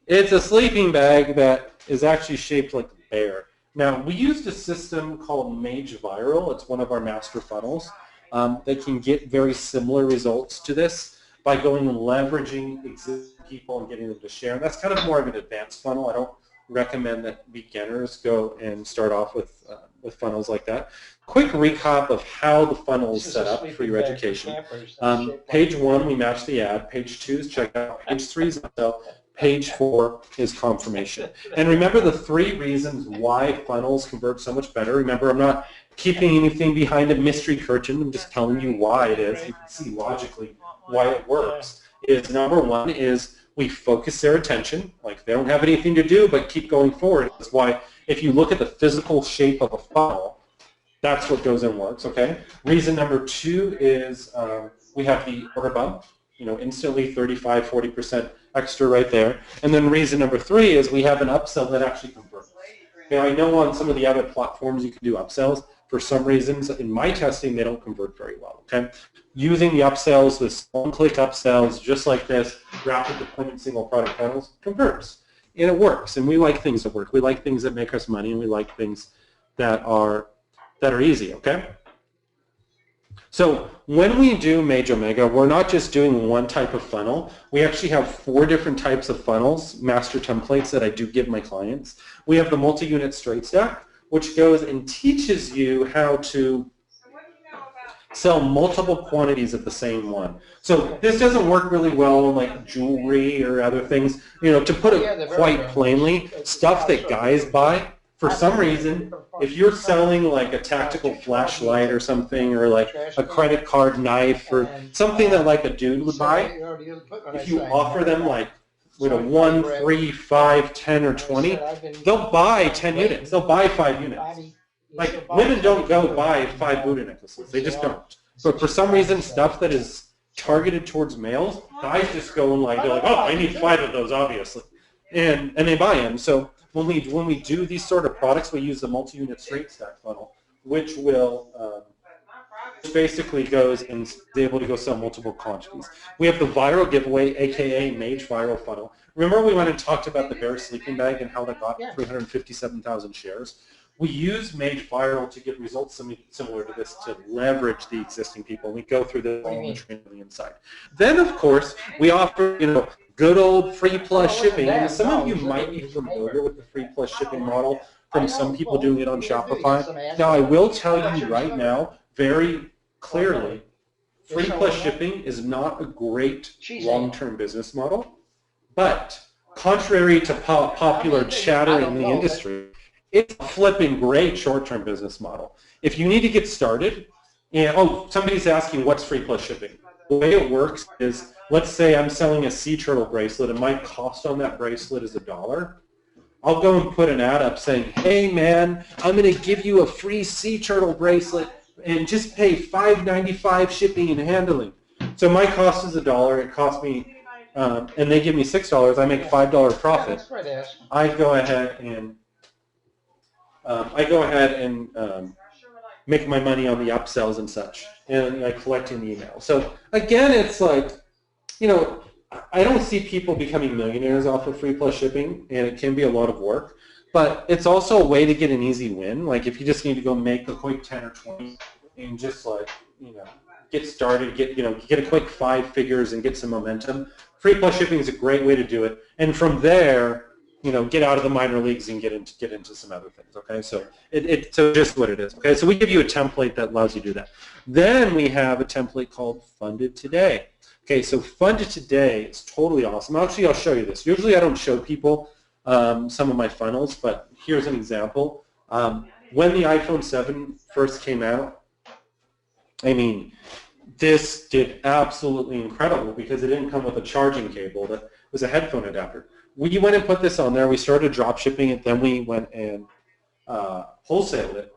Speaker 3: It's a sleeping bag that is actually shaped like a bear. Now, we used a system called Mageviral. It's one of our master funnels that can get very similar results to this by going and leveraging existing people and getting them to share. And that's kind of more of an advanced funnel. I don't recommend that beginners go and start off with funnels like that. Quick recap of how the funnel is set up for your education. Page 1, we match the ad. Page 2 is checkout. Page 3 is upsell. Page 4 is confirmation. And remember the 3 reasons why funnels convert so much better. Remember, I'm not keeping anything behind a mystery curtain. I'm just telling you why it is. You can see logically why it works. Is number 1 is we focus their attention. Like they don't have anything to do but keep going forward. That's why if you look at the physical shape of a funnel, that's what goes and works, okay? Reason number 2 is we have the order bump, you know, instantly 35, 40% extra right there. And then reason number 3 is we have an upsell that actually converts. Now, I know on some of the other platforms you can do upsells. For some reasons, in my testing, they don't convert very well, okay? Using the upsells with one-click upsells, just like this, rapid deployment single product funnels, converts. And it works, and we like things that work. We like things that make us money, and we like things that are easy, okay? So when we do Mageomega, we're not just doing one type of funnel. We actually have 4 different types of funnels, master templates that I do give my clients. We have the multi-unit straight stack, which goes and teaches you how to sell multiple quantities of the same one. So this doesn't work really well on like jewelry or other things. You know, to put it quite plainly, stuff that guys buy, for some reason, if you're selling like a tactical flashlight or something, or like a credit card knife or something that like a dude would buy, if you offer them like, you know, 1, 3, 5, 10, or 20, they'll buy 10 units. They'll buy 5 units. Like, women don't go buy 5 Buddha necklaces. They just don't. But for some reason, stuff that is targeted towards males, guys just go and like, they're like, oh, I need 5 of those, obviously. And they buy them. So when we do these sort of products, we use the multi-unit straight stack funnel, which will basically goes and is able to go sell multiple quantities. We have the viral giveaway, aka Mage Viral Funnel. Remember we went and talked about the bear sleeping bag and how that got 357,000 shares? We use Mage Viral to get results similar to this to leverage the existing people. We go through this all in the training on the inside. Then, of course, we offer, you know, good old free plus shipping. And some of you might be familiar with the free plus shipping model from some people doing it on Shopify. Now, I will tell you right now, very clearly, free plus shipping is not a great long-term business model, but contrary to popular chatter in the industry, it's a flipping great short-term business model. If you need to get started, and somebody's asking what's free plus shipping. The way it works is, let's say I'm selling a sea turtle bracelet and my cost on that bracelet is $1. I'll go and put an ad up saying, hey man, I'm going to give you a free sea turtle bracelet and just pay $5.95 shipping and handling. So my cost is $1. It costs me, and they give me $6. I make $5 profit. I go ahead and make my money on the upsells and such, and like collecting the email. So again, it's like, you know, I don't see people becoming millionaires off of free plus shipping, and it can be a lot of work. But it's also a way to get an easy win. Like if you just need to go make a quick 10 or 20 and just like, you know, get started, get a quick 5 figures and get some momentum. Free plus shipping is a great way to do it. And from there, you know, get out of the minor leagues and get into some other things. Okay, so so just what it is. Okay, so we give you a template that allows you to do that. Then we have a template called Funded Today. Okay, so Funded Today is totally awesome. Actually, I'll show you this. Usually I don't show people some of my funnels, but here's an example. When the iPhone 7 first came out, I mean, this did absolutely incredible because it didn't come with a charging cable. That was a headphone adapter. We went and put this on there. We started drop shipping it. Then we went and wholesaled it.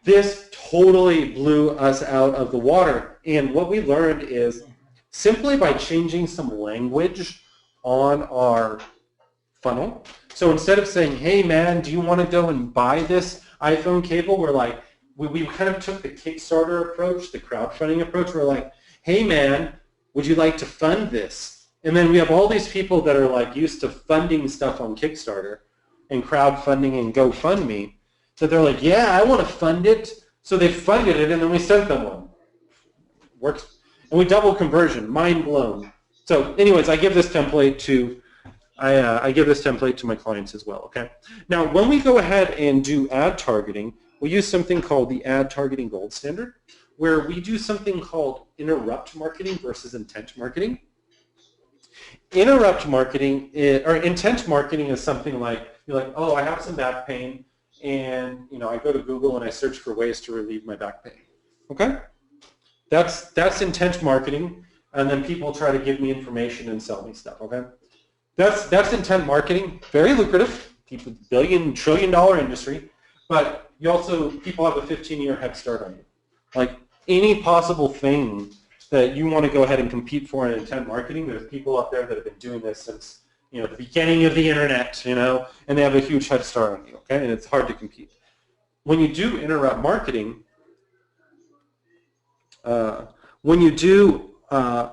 Speaker 3: This totally blew us out of the water. And what we learned is simply by changing some language on our funnel. So instead of saying, hey man, do you want to go and buy this iPhone cable? We're like, we kind of took the Kickstarter approach, the crowdfunding approach. We're like, hey man, would you like to fund this? And then we have all these people that are like used to funding stuff on Kickstarter and crowdfunding and GoFundMe. So they're like, yeah, I want to fund it. So they funded it and then we sent them one. Works. And we double conversion, mind blown. So anyways, I give this template to I give this template to my clients as well, okay? Now, when we go ahead and do ad targeting, we use something called the ad targeting gold standard, where we do something called interrupt marketing versus intent marketing. Interrupt marketing, or intent marketing is something like, you're like, oh, I have some back pain, and I go to Google and I search for ways to relieve my back pain, okay? That's intent marketing, and then people try to give me information and sell me stuff, okay? That's intent marketing, very lucrative, billion, trillion-dollar industry, but people have a 15-year head start on you. Like any possible thing that you want to go ahead and compete for in intent marketing, there's people out there that have been doing this since the beginning of the internet, and they have a huge head start on you, okay? And it's hard to compete. When you do interrupt marketing,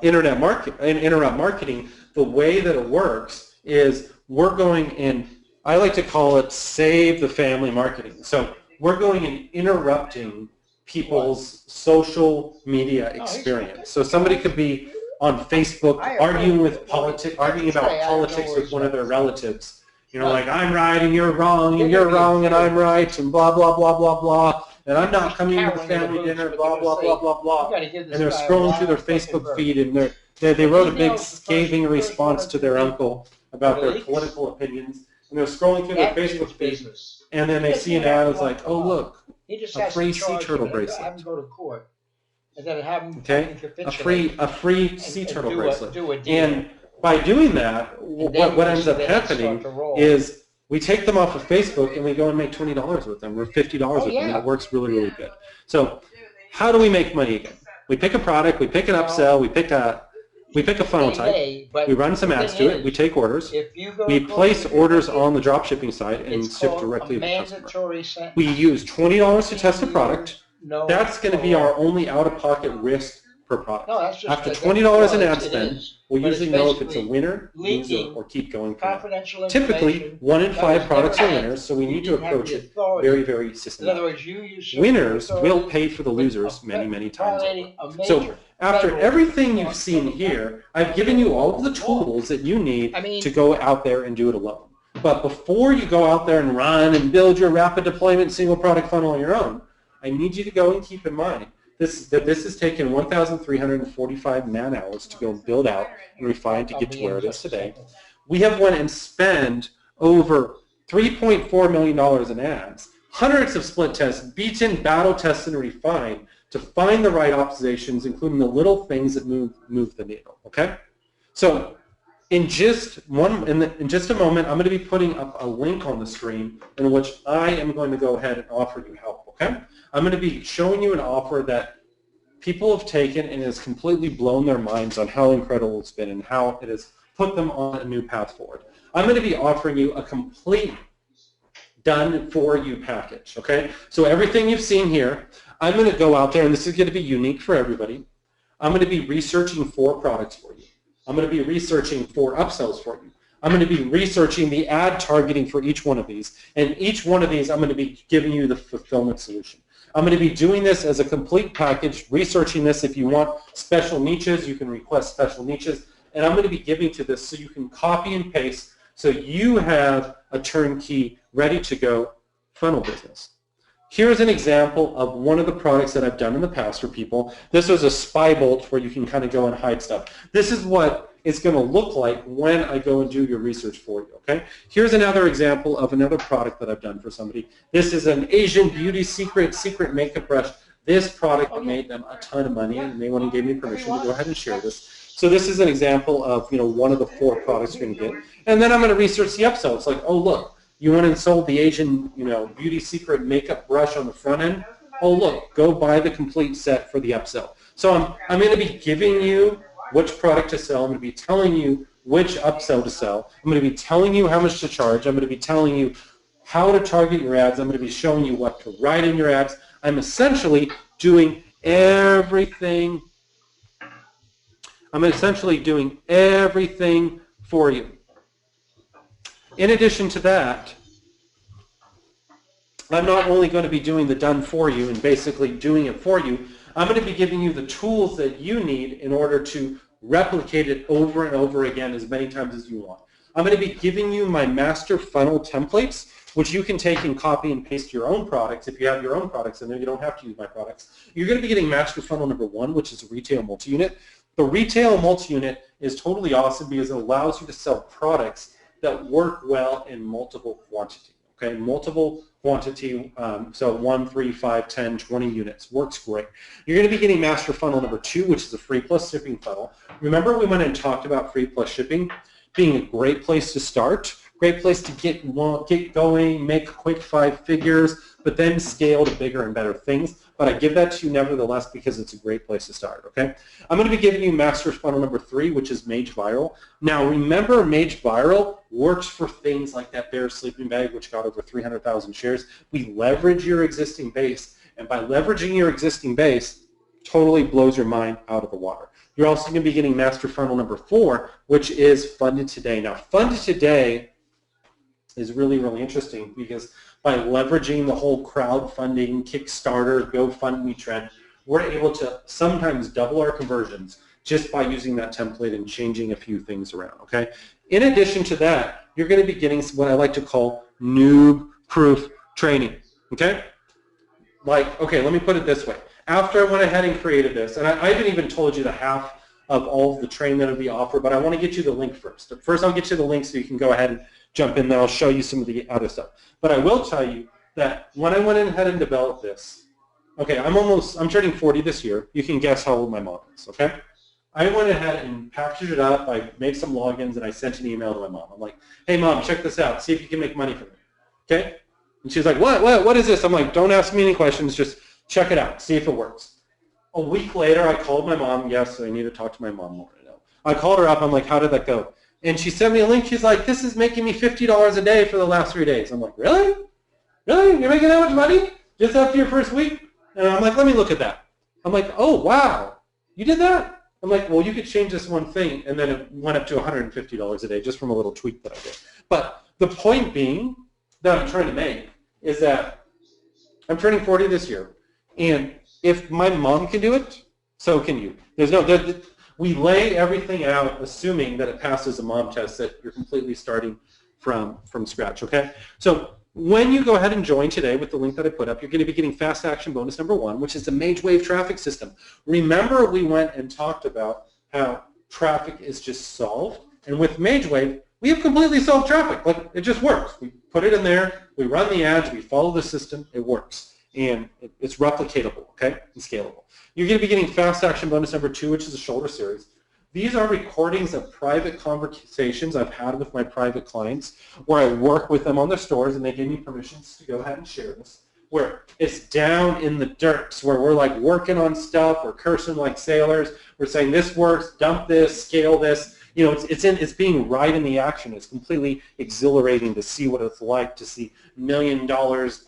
Speaker 3: interrupt marketing, the way that it works is we're going and I like to call it save the family marketing. So we're going and interrupting people's social media experience. So somebody could be on Facebook arguing about politics with one of their relatives. Like I'm right and you're wrong and you're wrong and I'm right and blah, blah, blah, blah, blah. And I'm not coming to the family dinner, blah, blah, blah, blah, blah. And they're scrolling through their Facebook feed and they wrote a big scathing response to their uncle about their political opinions. And they're scrolling through their Facebook feed and then they see an ad that's like, oh look, a free sea turtle bracelet.
Speaker 2: Have him go to court, and then have him
Speaker 3: a free sea turtle bracelet. And by doing that, what ends up happening is we take them off of Facebook and we go and make $20 with them or $50 with them, and it works really, really good. So how do we make money again? We pick a product, we pick an upsell, we pick a funnel type, we run some ads to it, we take orders, we place orders on the drop shipping site and ship directly to the customer. We use $20 to test a product. That's going to be our only out-of-pocket risk per product. After $20 in ad spend, we'll usually know if it's a winner, loser, or keep going from there. Typically, 1 in 5 products are winners, so we need to approach it very, very systematically. Winners will pay for the losers many, many times over. So after everything you've seen here, I've given you all of the tools that you need to go out there and do it alone. But before you go out there and run and build your rapid deployment single product funnel on your own, I need you to go and keep in mind this has taken 1,345 man hours to go build out and refine to get to where it is today. We have went and spent over $3.4 million in ads, hundreds of split tests, beaten, battle tested, and refined to find the right optimizations, including the little things that move the needle. Okay, so in just a moment, I'm going to be putting up a link on the screen in which I am going to go ahead and offer you help. Okay, I'm going to be showing you an offer that people have taken and has completely blown their minds on how incredible it's been and how it has put them on a new path forward. I'm going to be offering you a complete done-for-you package. Okay, so everything you've seen here, I'm going to go out there, and this is going to be unique for everybody. I'm going to be researching 4 products for you. I'm going to be researching 4 upsells for you. I'm going to be researching the ad targeting for each one of these. And each one of these, I'm going to be giving you the fulfillment solution. I'm going to be doing this as a complete package, researching this. If you want special niches, you can request special niches. And I'm going to be giving to this so you can copy and paste so you have a turnkey, ready to go funnel business. Here's an example of one of the products that I've done in the past for people. This was a spy bolt where you can kind of go and hide stuff. This is what is going to look like when I go and do your research for you, okay? Here's another example of another product that I've done for somebody. This is an Asian beauty secret makeup brush. This product made them a ton of money, and they went and gave me permission to go ahead and share this. So this is an example of, one of the 4 products you're going to get. And then I'm going to research the upsell. It's like, oh, look, you went and sold the Asian, beauty secret makeup brush on the front end. Oh, look, go buy the complete set for the upsell. So I'm going to be giving you which product to sell. I'm going to be telling you which upsell to sell. I'm going to be telling you how much to charge. I'm going to be telling you how to target your ads. I'm going to be showing you what to write in your ads. I'm essentially doing everything. I'm essentially doing everything for you. In addition to that, I'm not only going to be doing the done for you and basically doing it for you, I'm going to be giving you the tools that you need in order to replicate it over and over again as many times as you want. I'm going to be giving you my master funnel templates, which you can take and copy and paste your own products. If you have your own products in there, you don't have to use my products. You're going to be getting master funnel number 1, which is a retail multi-unit. The retail multi-unit is totally awesome because it allows you to sell products that work well in multiple quantity. Okay, multiple quantity, so 1, 3, 5, 10, 20 units. Works great. You're going to be getting master funnel number 2, which is a free plus shipping funnel. Remember we went and talked about free plus shipping being a great place to start, great place to get going, make quick 5 figures, but then scale to bigger and better things. But I give that to you nevertheless because it's a great place to start, okay? I'm going to be giving you master funnel number 3, which is Mage Viral. Now remember, Mage Viral works for things like that Bear sleeping bag, which got over 300,000 shares. We leverage your existing base, and by leveraging your existing base, totally blows your mind out of the water. You're also going to be getting master funnel number 4, which is Funded Today. Now, Funded Today is really, really interesting because by leveraging the whole crowdfunding, Kickstarter, GoFundMe trend, we're able to sometimes double our conversions just by using that template and changing a few things around, okay? In addition to that, you're going to be getting what I like to call noob-proof training, okay? Like, okay, let me put it this way. After I went ahead and created this, and I haven't even told you the half of all of the training that will be offered, but I want to get you the link first. First, I'll get you the link so you can go ahead and jump in there. I'll show you some of the other stuff. But I will tell you that when I went ahead and developed this, okay, I'm turning 40 this year. You can guess how old my mom is, okay? I went ahead and packaged it up. I made some logins, and I sent an email to my mom. I'm like, hey, Mom, check this out. See if you can make money from it, okay? And she's like, what is this? I'm like, don't ask me any questions. Just check it out. See if it works. A week later, I called my mom. Yes, I need to talk to my mom more. I called her up. I'm like, how did that go? And she sent me a link. She's like, this is making me $50 a day for the last 3 days. I'm like, really? Really? You're making that much money just after your first week? And I'm like, let me look at that. I'm like, oh, wow. You did that? I'm like, well, you could change this one thing. And then it went up to $150 a day just from a little tweak that I did. But the point being that I'm trying to make is that I'm turning 40 this year. And if my mom can do it, so can you. We lay everything out assuming that it passes a mom test, that you're completely starting from scratch, okay? So when you go ahead and join today with the link that I put up, you're going to be getting fast action bonus number 1, which is the Magewave traffic system. Remember we went and talked about how traffic is just solved, and with Magewave, we have completely solved traffic. Like, it just works. We put it in there, we run the ads, we follow the system, it works. And it's replicatable, okay, and scalable. You're going to be getting fast action bonus number 2, which is a shoulder series. These are recordings of private conversations I've had with my private clients where I work with them on their stores and they give me permissions to go ahead and share this, where it's down in the dirt, where we're like working on stuff, we're cursing like sailors, we're saying this works, dump this, scale this. You know, it's being right in the action. It's completely exhilarating to see what it's like to see $1 million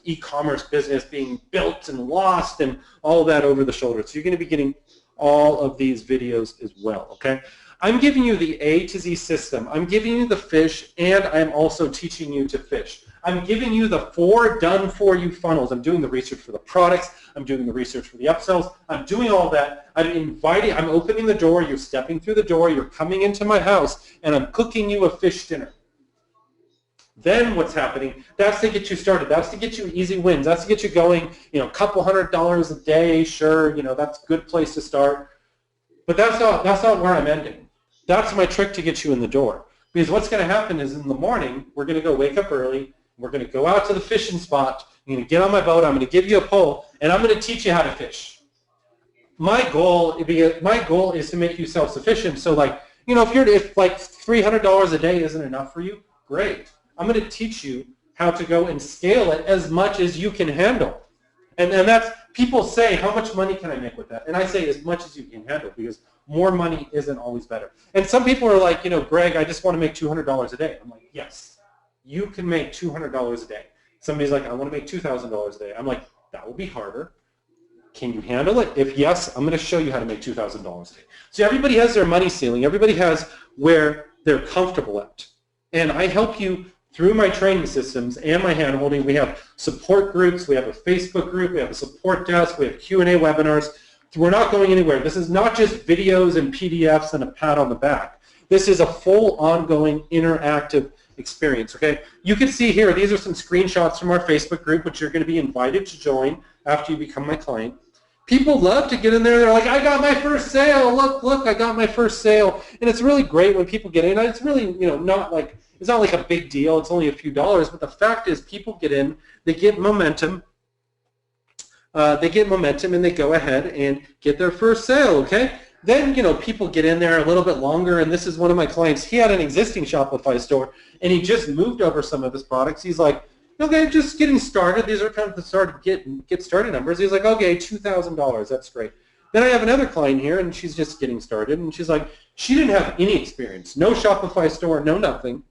Speaker 3: e-commerce business being built and lost and all that over the shoulder. So you're going to be getting all of these videos as well, okay? I'm giving you the A to Z system. I'm giving you the fish, and I'm also teaching you to fish. I'm giving you the 4 done-for-you funnels. I'm doing the research for the products. I'm doing the research for the upsells. I'm doing all that. I'm opening the door. You're stepping through the door. You're coming into my house, and I'm cooking you a fish dinner. Then what's happening? That's to get you started. That's to get you easy wins. That's to get you going, a couple $100 a day, sure, that's a good place to start. But that's not where I'm ending. That's my trick to get you in the door. Because what's going to happen is in the morning, we're going to go wake up early, we're going to go out to the fishing spot, I'm going to get on my boat, I'm going to give you a pole, and I'm going to teach you how to fish. My goal is to make you self-sufficient. So like, you know, if like $300 a day isn't enough for you, great. I'm going to teach you how to go and scale it as much as you can handle. And that's, people say, how much money can I make with that? And I say as much as you can handle, because more money isn't always better. And some people are like, you know, Greg, I just want to make $200 a day. I'm like, yes, you can make $200 a day. Somebody's like, I want to make $2,000 a day. I'm like, that will be harder. Can you handle it? If yes, I'm going to show you how to make $2,000 a day. So everybody has their money ceiling. Everybody has where they're comfortable at. And I help you through my training systems and my hand-holding. We have support groups. We have a Facebook group. We have a support desk. We have Q&A webinars. We're not going anywhere. This is not just videos and PDFs and a pat on the back. This is a full, ongoing, interactive experience, okay? You can see here, these are some screenshots from our Facebook group, which you're going to be invited to join after you become my client. People love to get in there. They're like, I got my first sale. Look, I got my first sale. And it's really great when people get in. It's really, you know, it's not like a big deal. It's only a few dollars. But the fact is, people get in, they get momentum. And they go ahead and get their first sale, okay? Then, you know, people get in there a little bit longer, and this is one of my clients. He had an existing Shopify store, and he just moved over some of his products. He's like, okay, just getting started. These are kind of the get started numbers. He's like, okay, $2,000. That's great. Then I have another client here, and she's just getting started, and she's like, she didn't have any experience, no Shopify store, no nothing,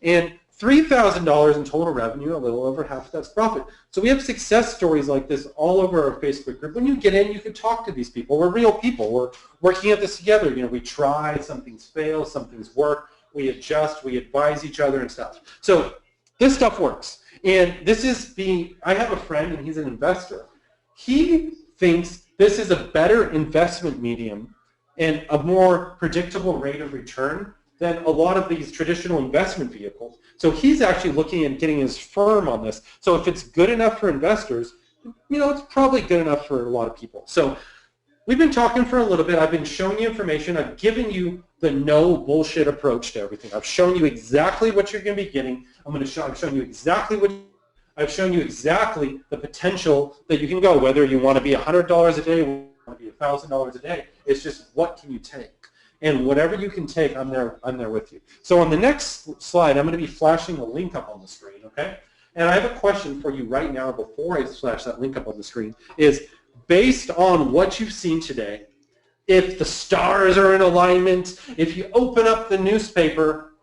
Speaker 3: and $3,000 in total revenue, a little over half that's profit. So we have success stories like this all over our Facebook group. When you get in, you can talk to these people. We're real people. We're working at this together. You know, we try, some things fail, some things work. We adjust, we advise each other and stuff. So this stuff works. And this is I have a friend, and he's an investor. He thinks this is a better investment medium and a more predictable rate of return than a lot of these traditional investment vehicles. So he's actually looking at getting his firm on this. So if it's good enough for investors, you know, it's probably good enough for a lot of people. So we've been talking for a little bit. I've been showing you information. I've given you the no bullshit approach to everything. I've shown you exactly what you're going to be getting. I've shown you exactly the potential that you can go, whether you want to be $100 a day, whether you want to be $1,000 a day. It's just what can you take? And whatever you can take, I'm there with you. So on the next slide, I'm going to be flashing a link up on the screen, okay? And I have a question for you right now before I flash that link up on the screen, is based on what you've seen today, if the stars are in alignment, if you open up the newspaper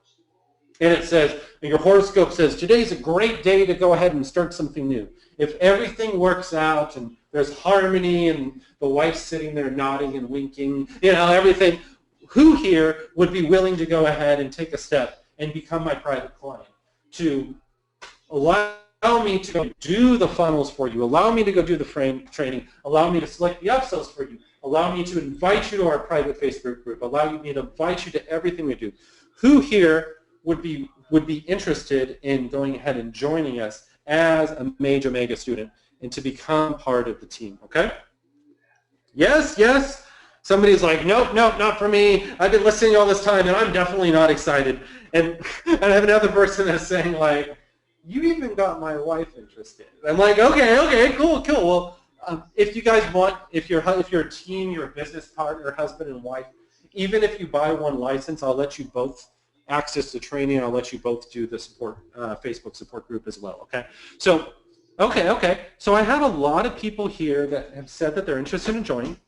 Speaker 3: and it says, and your horoscope says, today's a great day to go ahead and start something new. If everything works out and there's harmony and the wife's sitting there nodding and winking, you know, everything, who here would be willing to go ahead and take a step and become my private client, to allow me to go do the funnels for you, allow me to go do the training, allow me to select the upsells for you, allow me to invite you to our private Facebook group, allow me to invite you to everything we do. Who here would be interested in going ahead and joining us as a Mageomega student and to become part of the team, okay? Yes, yes. Somebody's like, nope, not for me. I've been listening all this time, and I'm definitely not excited. And I have another person that's saying, like, you even got my wife interested. I'm like, okay, cool. Well, if you guys want, if you're a team, you're a business partner, husband and wife, even if you buy one license, I'll let you both access the training. I'll let you both do the support Facebook support group as well. Okay. So, okay. So I have a lot of people here that have said that they're interested in joining.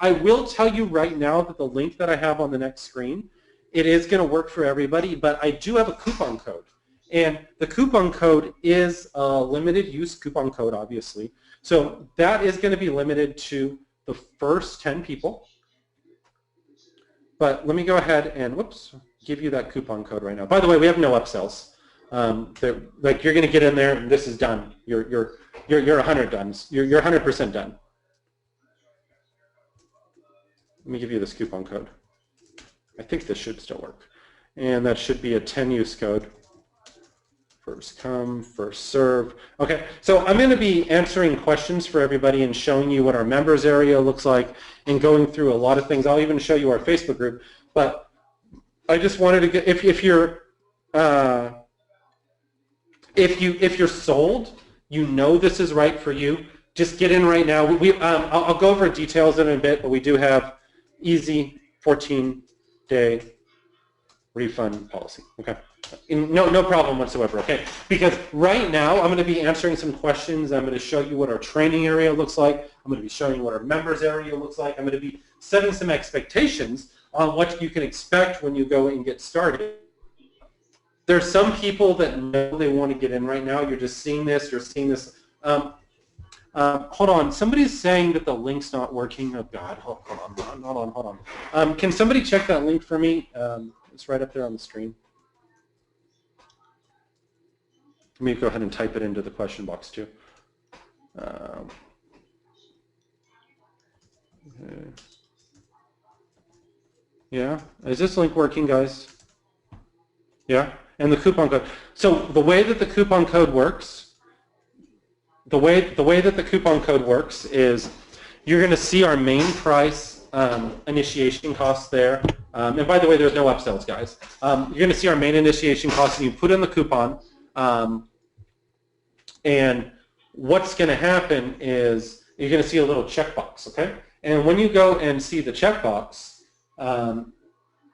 Speaker 3: I will tell you right now that the link that I have on the next screen, it is going to work for everybody, but I do have a coupon code. And the coupon code is a limited use coupon code, obviously. So that is going to be limited to the first 10 people. But let me go ahead and, give you that coupon code right now. By the way, we have no upsells. Like you're going to get in there and this is done. You're 100 done. You're 100% done. Let me give you this coupon code. I think this should still work. And that should be a 10 use code. First come, first serve. Okay, so I'm going to be answering questions for everybody and showing you what our members area looks like and going through a lot of things. I'll even show you our Facebook group. But I just wanted to get, if you're sold, you know this is right for you, just get in right now. I'll go over details in a bit, but we do have easy 14-day refund policy. Okay, no problem whatsoever. Okay, because right now I'm going to be answering some questions. I'm going to show you what our training area looks like. I'm going to be showing you what our members area looks like. I'm going to be setting some expectations on what you can expect when you go and get started. There's some people that know they want to get in right now. You're just seeing this. You're seeing this. Hold on. Somebody's saying that the link's not working. Oh, God. Hold on. Can somebody check that link for me? It's right up there on the screen. Let me go ahead and type it into the question box, too. Okay. Yeah? Is this link working, guys? Yeah? And the coupon code. So the way that the coupon code works, is you're going to see our main price initiation costs there. And by the way, there's no upsells, guys. You're going to see our main initiation costs, and you put in the coupon. And what's going to happen is you're going to see a little checkbox, okay? And when you go and see the checkbox, on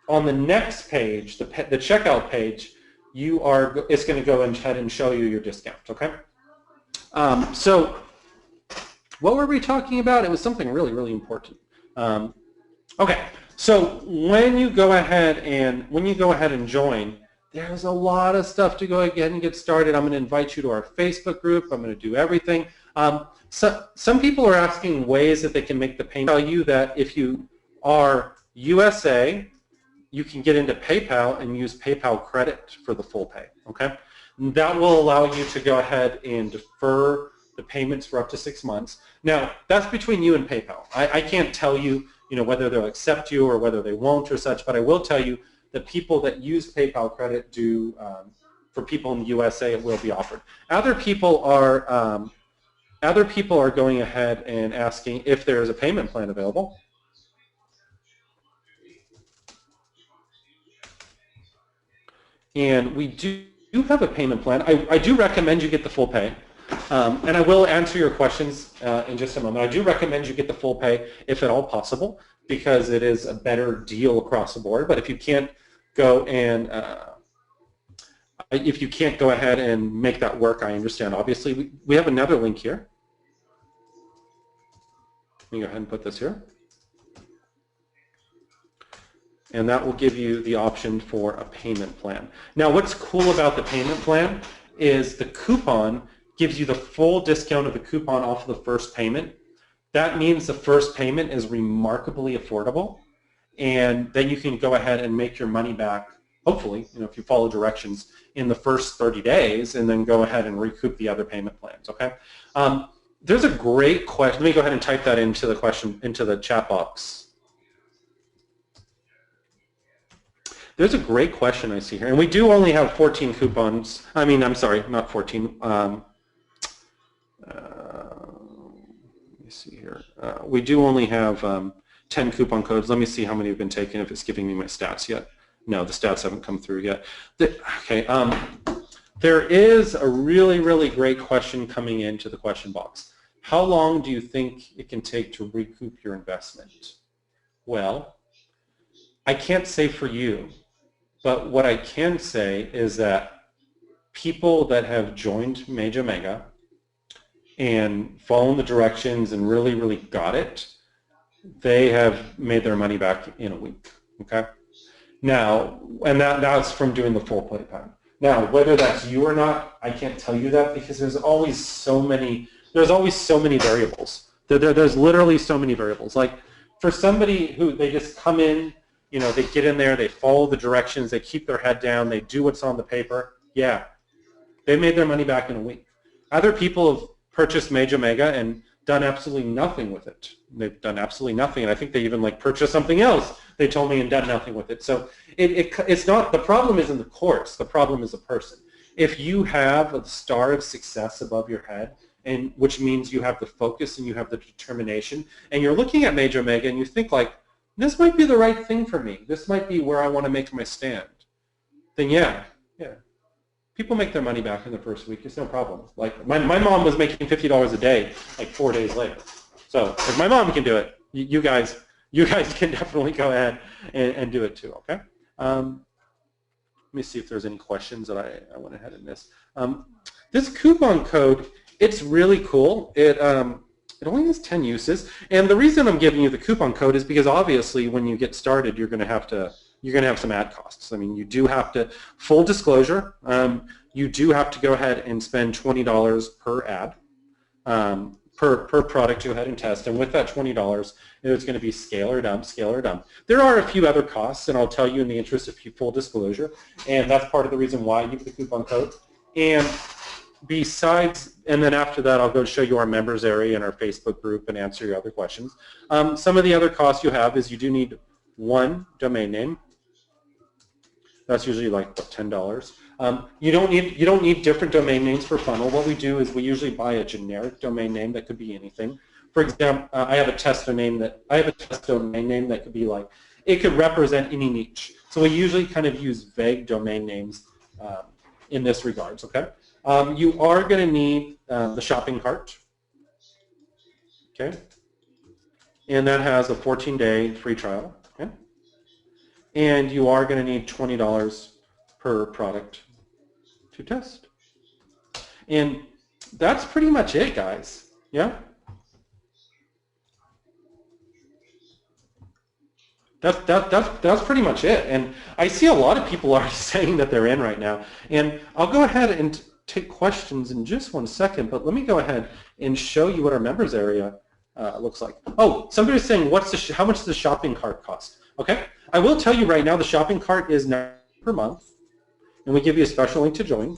Speaker 3: the next page, the checkout page, it's going to go ahead and show you your discount, okay? So what were we talking about? It was something really, really important. Okay, so when you go ahead and join, there's a lot of stuff to go ahead and get started. I'm going to invite you to our Facebook group. I'm going to do everything. So some people are asking ways that they can make the payment. I'll tell you that if you are USA, you can get into PayPal and use PayPal credit for the full pay, okay? That will allow you to go ahead and defer the payments for up to 6 months. Now, that's between you and PayPal. I can't tell you, whether they'll accept you or whether they won't or such, but I will tell you that people that use PayPal credit do, for people in the USA, it will be offered. Other people are going ahead and asking if there is a payment plan available. And we do have a payment plan. I do recommend you get the full pay. And I will answer your questions in just a moment. I do recommend you get the full pay if at all possible, because it is a better deal across the board. But if you can't go and ahead and make that work, I understand. Obviously, we have another link here. Let me go ahead and put this here. And that will give you the option for a payment plan. Now, what's cool about the payment plan is the coupon gives you the full discount of the coupon off of the first payment. That means the first payment is remarkably affordable, and then you can go ahead and make your money back, hopefully, if you follow directions, in the first 30 days, and then go ahead and recoup the other payment plans, okay? There's a great question. Let me go ahead and type that into the chat box. There's a great question I see here, and we do only have 14 coupons. I'm sorry, not 14. Let me see here. We do only have 10 coupon codes. Let me see how many have been taken, if it's giving me my stats yet. No, the stats haven't come through yet. Okay. There is a really, really great question coming into the question box. How long do you think it can take to recoup your investment? Well, I can't say for you. But what I can say is that people that have joined Mageomega and followed the directions and really, really got it, they have made their money back in a week, okay? Now, and that's from doing the full play plan. Now, whether that's you or not, I can't tell you that, because there's always so many variables. There's literally so many variables. Like, for somebody who, they just come in, they get in there, they follow the directions, they keep their head down, they do what's on the paper, yeah, they made their money back in a week. Other people have purchased Mageomega and done absolutely nothing with it. They've done absolutely nothing, and I think they even purchased something else, they told me, and done nothing with it. So it's not, the problem isn't the course, the problem is the person. If you have a star of success above your head, and which means you have the focus and you have the determination, and you're looking at Mageomega and you think this might be the right thing for me. This might be where I want to make my stand. Then yeah. People make their money back in the first week. It's no problem. Like my mom was making $50 a day like 4 days later. So if my mom can do it, you guys can definitely go ahead and do it too. Okay. Let me see if there's any questions that I went ahead and missed. This coupon code, it's really cool. It only has 10 uses, and the reason I'm giving you the coupon code is because obviously when you get started, you're going to have some ad costs. I mean, you do have to, full disclosure, you do have to go ahead and spend $20 per ad, per product to go ahead and test, and with that $20, it's going to be scale or dump, scale or dump. There are a few other costs, and I'll tell you in the interest of full disclosure, and that's part of the reason why I give the coupon code. And besides, and then after that, I'll go show you our members area and our Facebook group and answer your other questions. Some of the other costs you have is you do need one domain name. That's usually like what, $10. You don't need different domain names for funnel. What we do is we usually buy a generic domain name that could be anything. For example, I have a test domain name that could be like, it could represent any niche. So we usually kind of use vague domain names in this regards. Okay. You are going to need the shopping cart. Okay. And that has a 14-day free trial. Okay. And you are going to need $20 per product to test. And that's pretty much it, guys. Yeah? That's pretty much it. And I see a lot of people already saying that they're in right now. And I'll go ahead and take questions in just 1 second, but let me go ahead and show you what our members area looks like. Oh, somebody's saying, how much does the shopping cart cost? Okay, I will tell you right now, the shopping cart is $9 per month, and we give you a special link to join.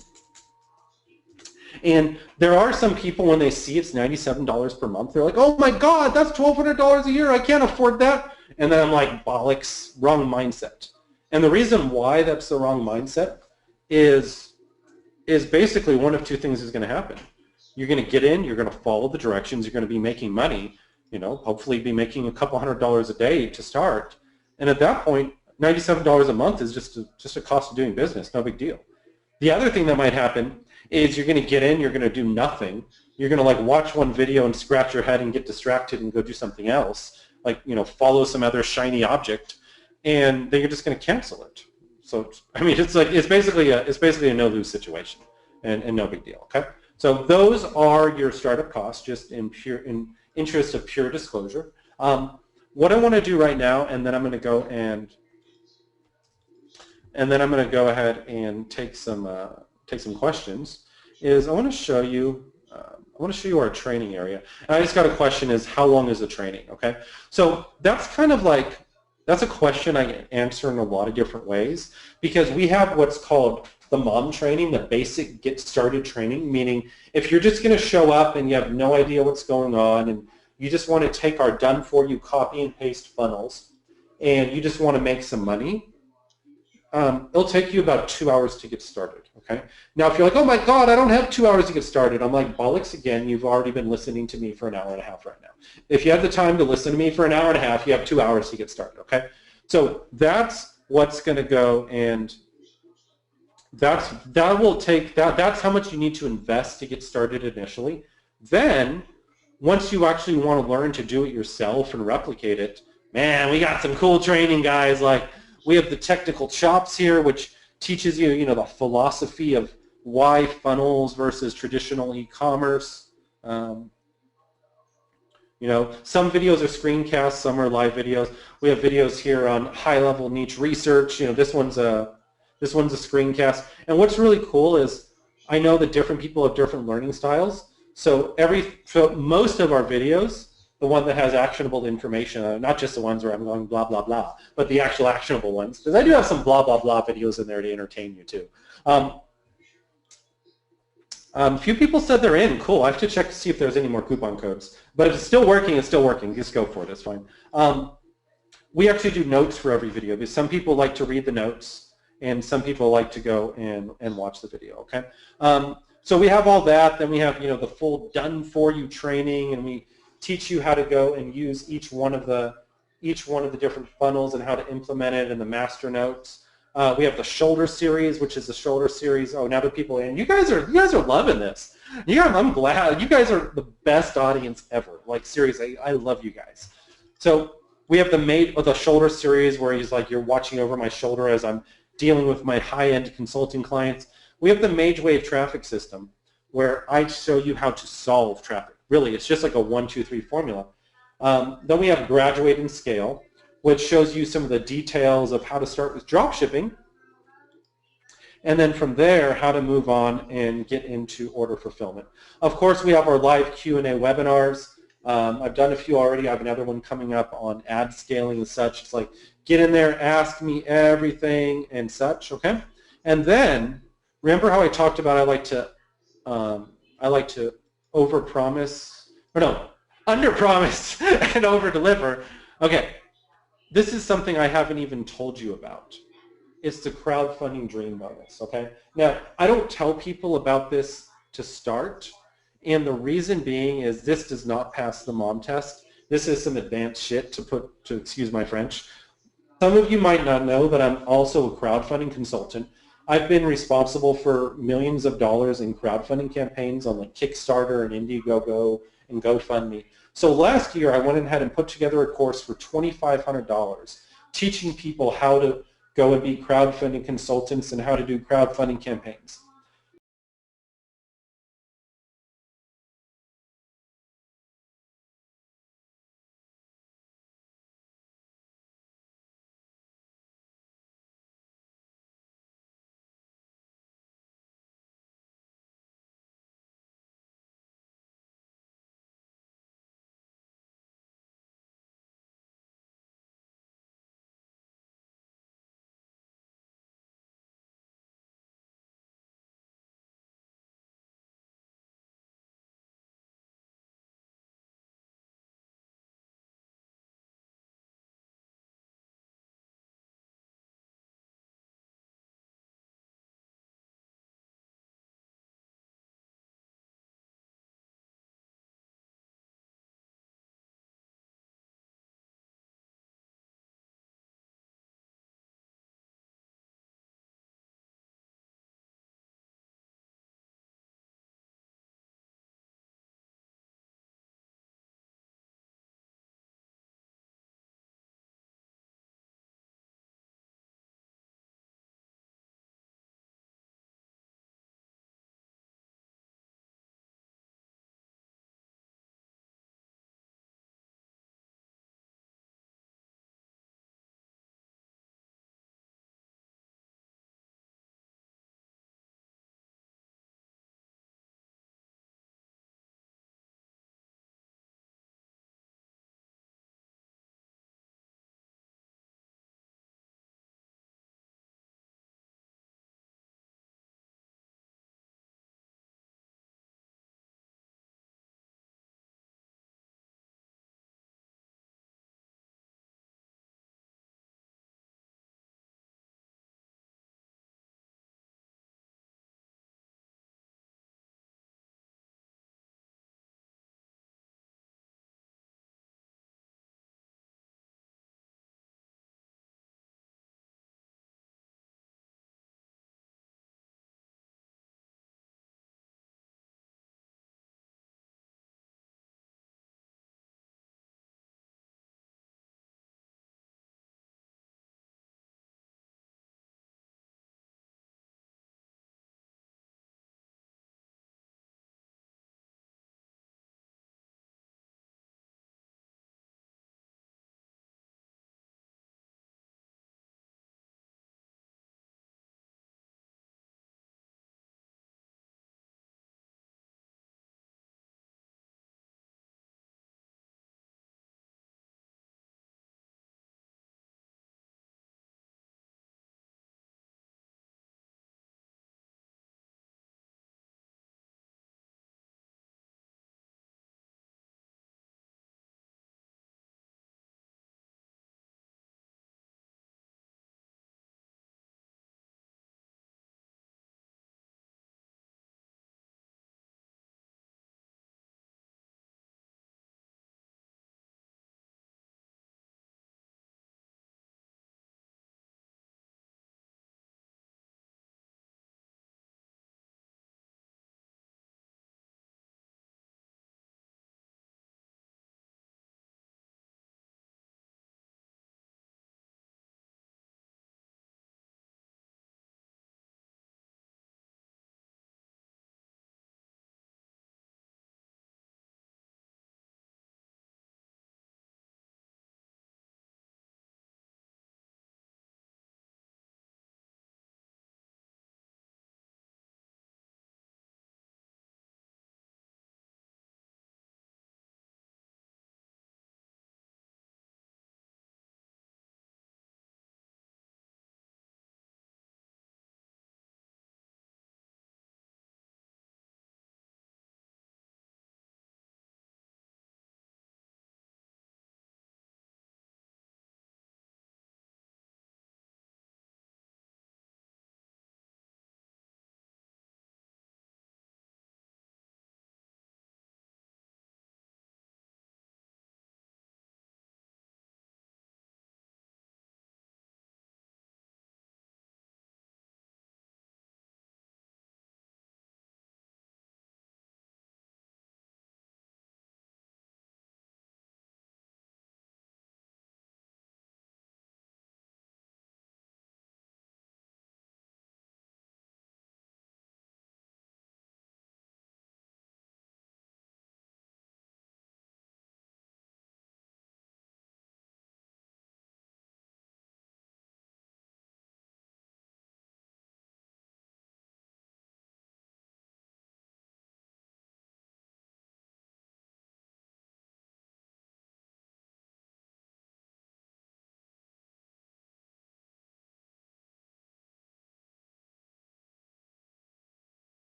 Speaker 3: And there are some people, when they see it's $97 per month, they're like, oh my God, that's $1,200 a year, I can't afford that. And then I'm like, bollocks, wrong mindset. And the reason why that's the wrong mindset is basically one of two things is going to happen. You're going to get in, you're going to follow the directions, you're going to be making money, hopefully be making a couple $100s a day to start. And at that point, $97 a month is just a cost of doing business, no big deal. The other thing that might happen is you're going to get in, you're going to do nothing. You're going to like watch one video and scratch your head and get distracted and go do something else, like follow some other shiny object, and then you're just going to cancel it. So I mean, it's basically a no-lose situation, and no big deal. Okay, so those are your startup costs, just in interest of pure disclosure. What I want to do right now, and then I'm going to go ahead and take some questions, is I want to show you our training area. And I just got a question, is how long is the training? Okay, so that's kind of like, that's a question I answer in a lot of different ways, because we have what's called the mom training, the basic get started training, meaning if you're just going to show up and you have no idea what's going on and you just want to take our done for you copy and paste funnels and you just want to make some money, it'll take you about 2 hours to get started. Okay. Now, if you're like, oh my God, I don't have 2 hours to get started, I'm like, bollocks again, you've already been listening to me for an hour and a half right now. If you have the time to listen to me for an hour and a half, you have 2 hours to get started. Okay. So that's what's going to go, and that's how much you need to invest to get started initially. Then, once you actually want to learn to do it yourself and replicate it, man, we got some cool training, guys. Like, we have the technical chops here, which teaches you, the philosophy of why funnels versus traditional e-commerce. Some videos are screencasts, some are live videos. We have videos here on high-level niche research. This one's a screencast. And what's really cool is I know that different people have different learning styles. So most of our videos, the one that has actionable information, not just the ones where I'm going blah, blah, blah, but the actual actionable ones, because I do have some blah, blah, blah videos in there to entertain you too. A few people said they're in. Cool. I have to check to see if there's any more coupon codes. But if it's still working, it's still working. Just go for it. It's fine. We actually do notes for every video, because some people like to read the notes, and some people like to go and watch the video. Okay. So we have all that. Then we have the full done for you training, and we teach you how to go and use each one of the each one of the different funnels and how to implement it and the master notes. We have the shoulder series, which is the shoulder series. Oh, now the people in. You guys are loving this. I'm glad. You guys are the best audience ever. Like seriously, I love you guys. So we have the shoulder series where you're watching over my shoulder as I'm dealing with my high-end consulting clients. We have the Mageomega traffic system where I show you how to solve traffic. Really, it's just like a 1, 2, 3 formula. Then we have Graduate and Scale, which shows you some of the details of how to start with drop shipping. And then from there, how to move on and get into order fulfillment. Of course, we have our live Q&A webinars. I've done a few already. I have another one coming up on ad scaling and such. It's like, get in there, ask me everything and such, okay? And then, remember how I talked about I like to overpromise, or no, underpromise and overdeliver. Okay, this is something I haven't even told you about. It's the crowdfunding dream bonus, okay? Now, I don't tell people about this to start, and the reason being is this does not pass the mom test. This is some advanced shit to excuse my French. Some of you might not know that I'm also a crowdfunding consultant. I've been responsible for millions of dollars in crowdfunding campaigns on like Kickstarter and Indiegogo and GoFundMe. So last year I went ahead and put together a course for $2,500 teaching people how to go and be crowdfunding consultants and how to do crowdfunding campaigns.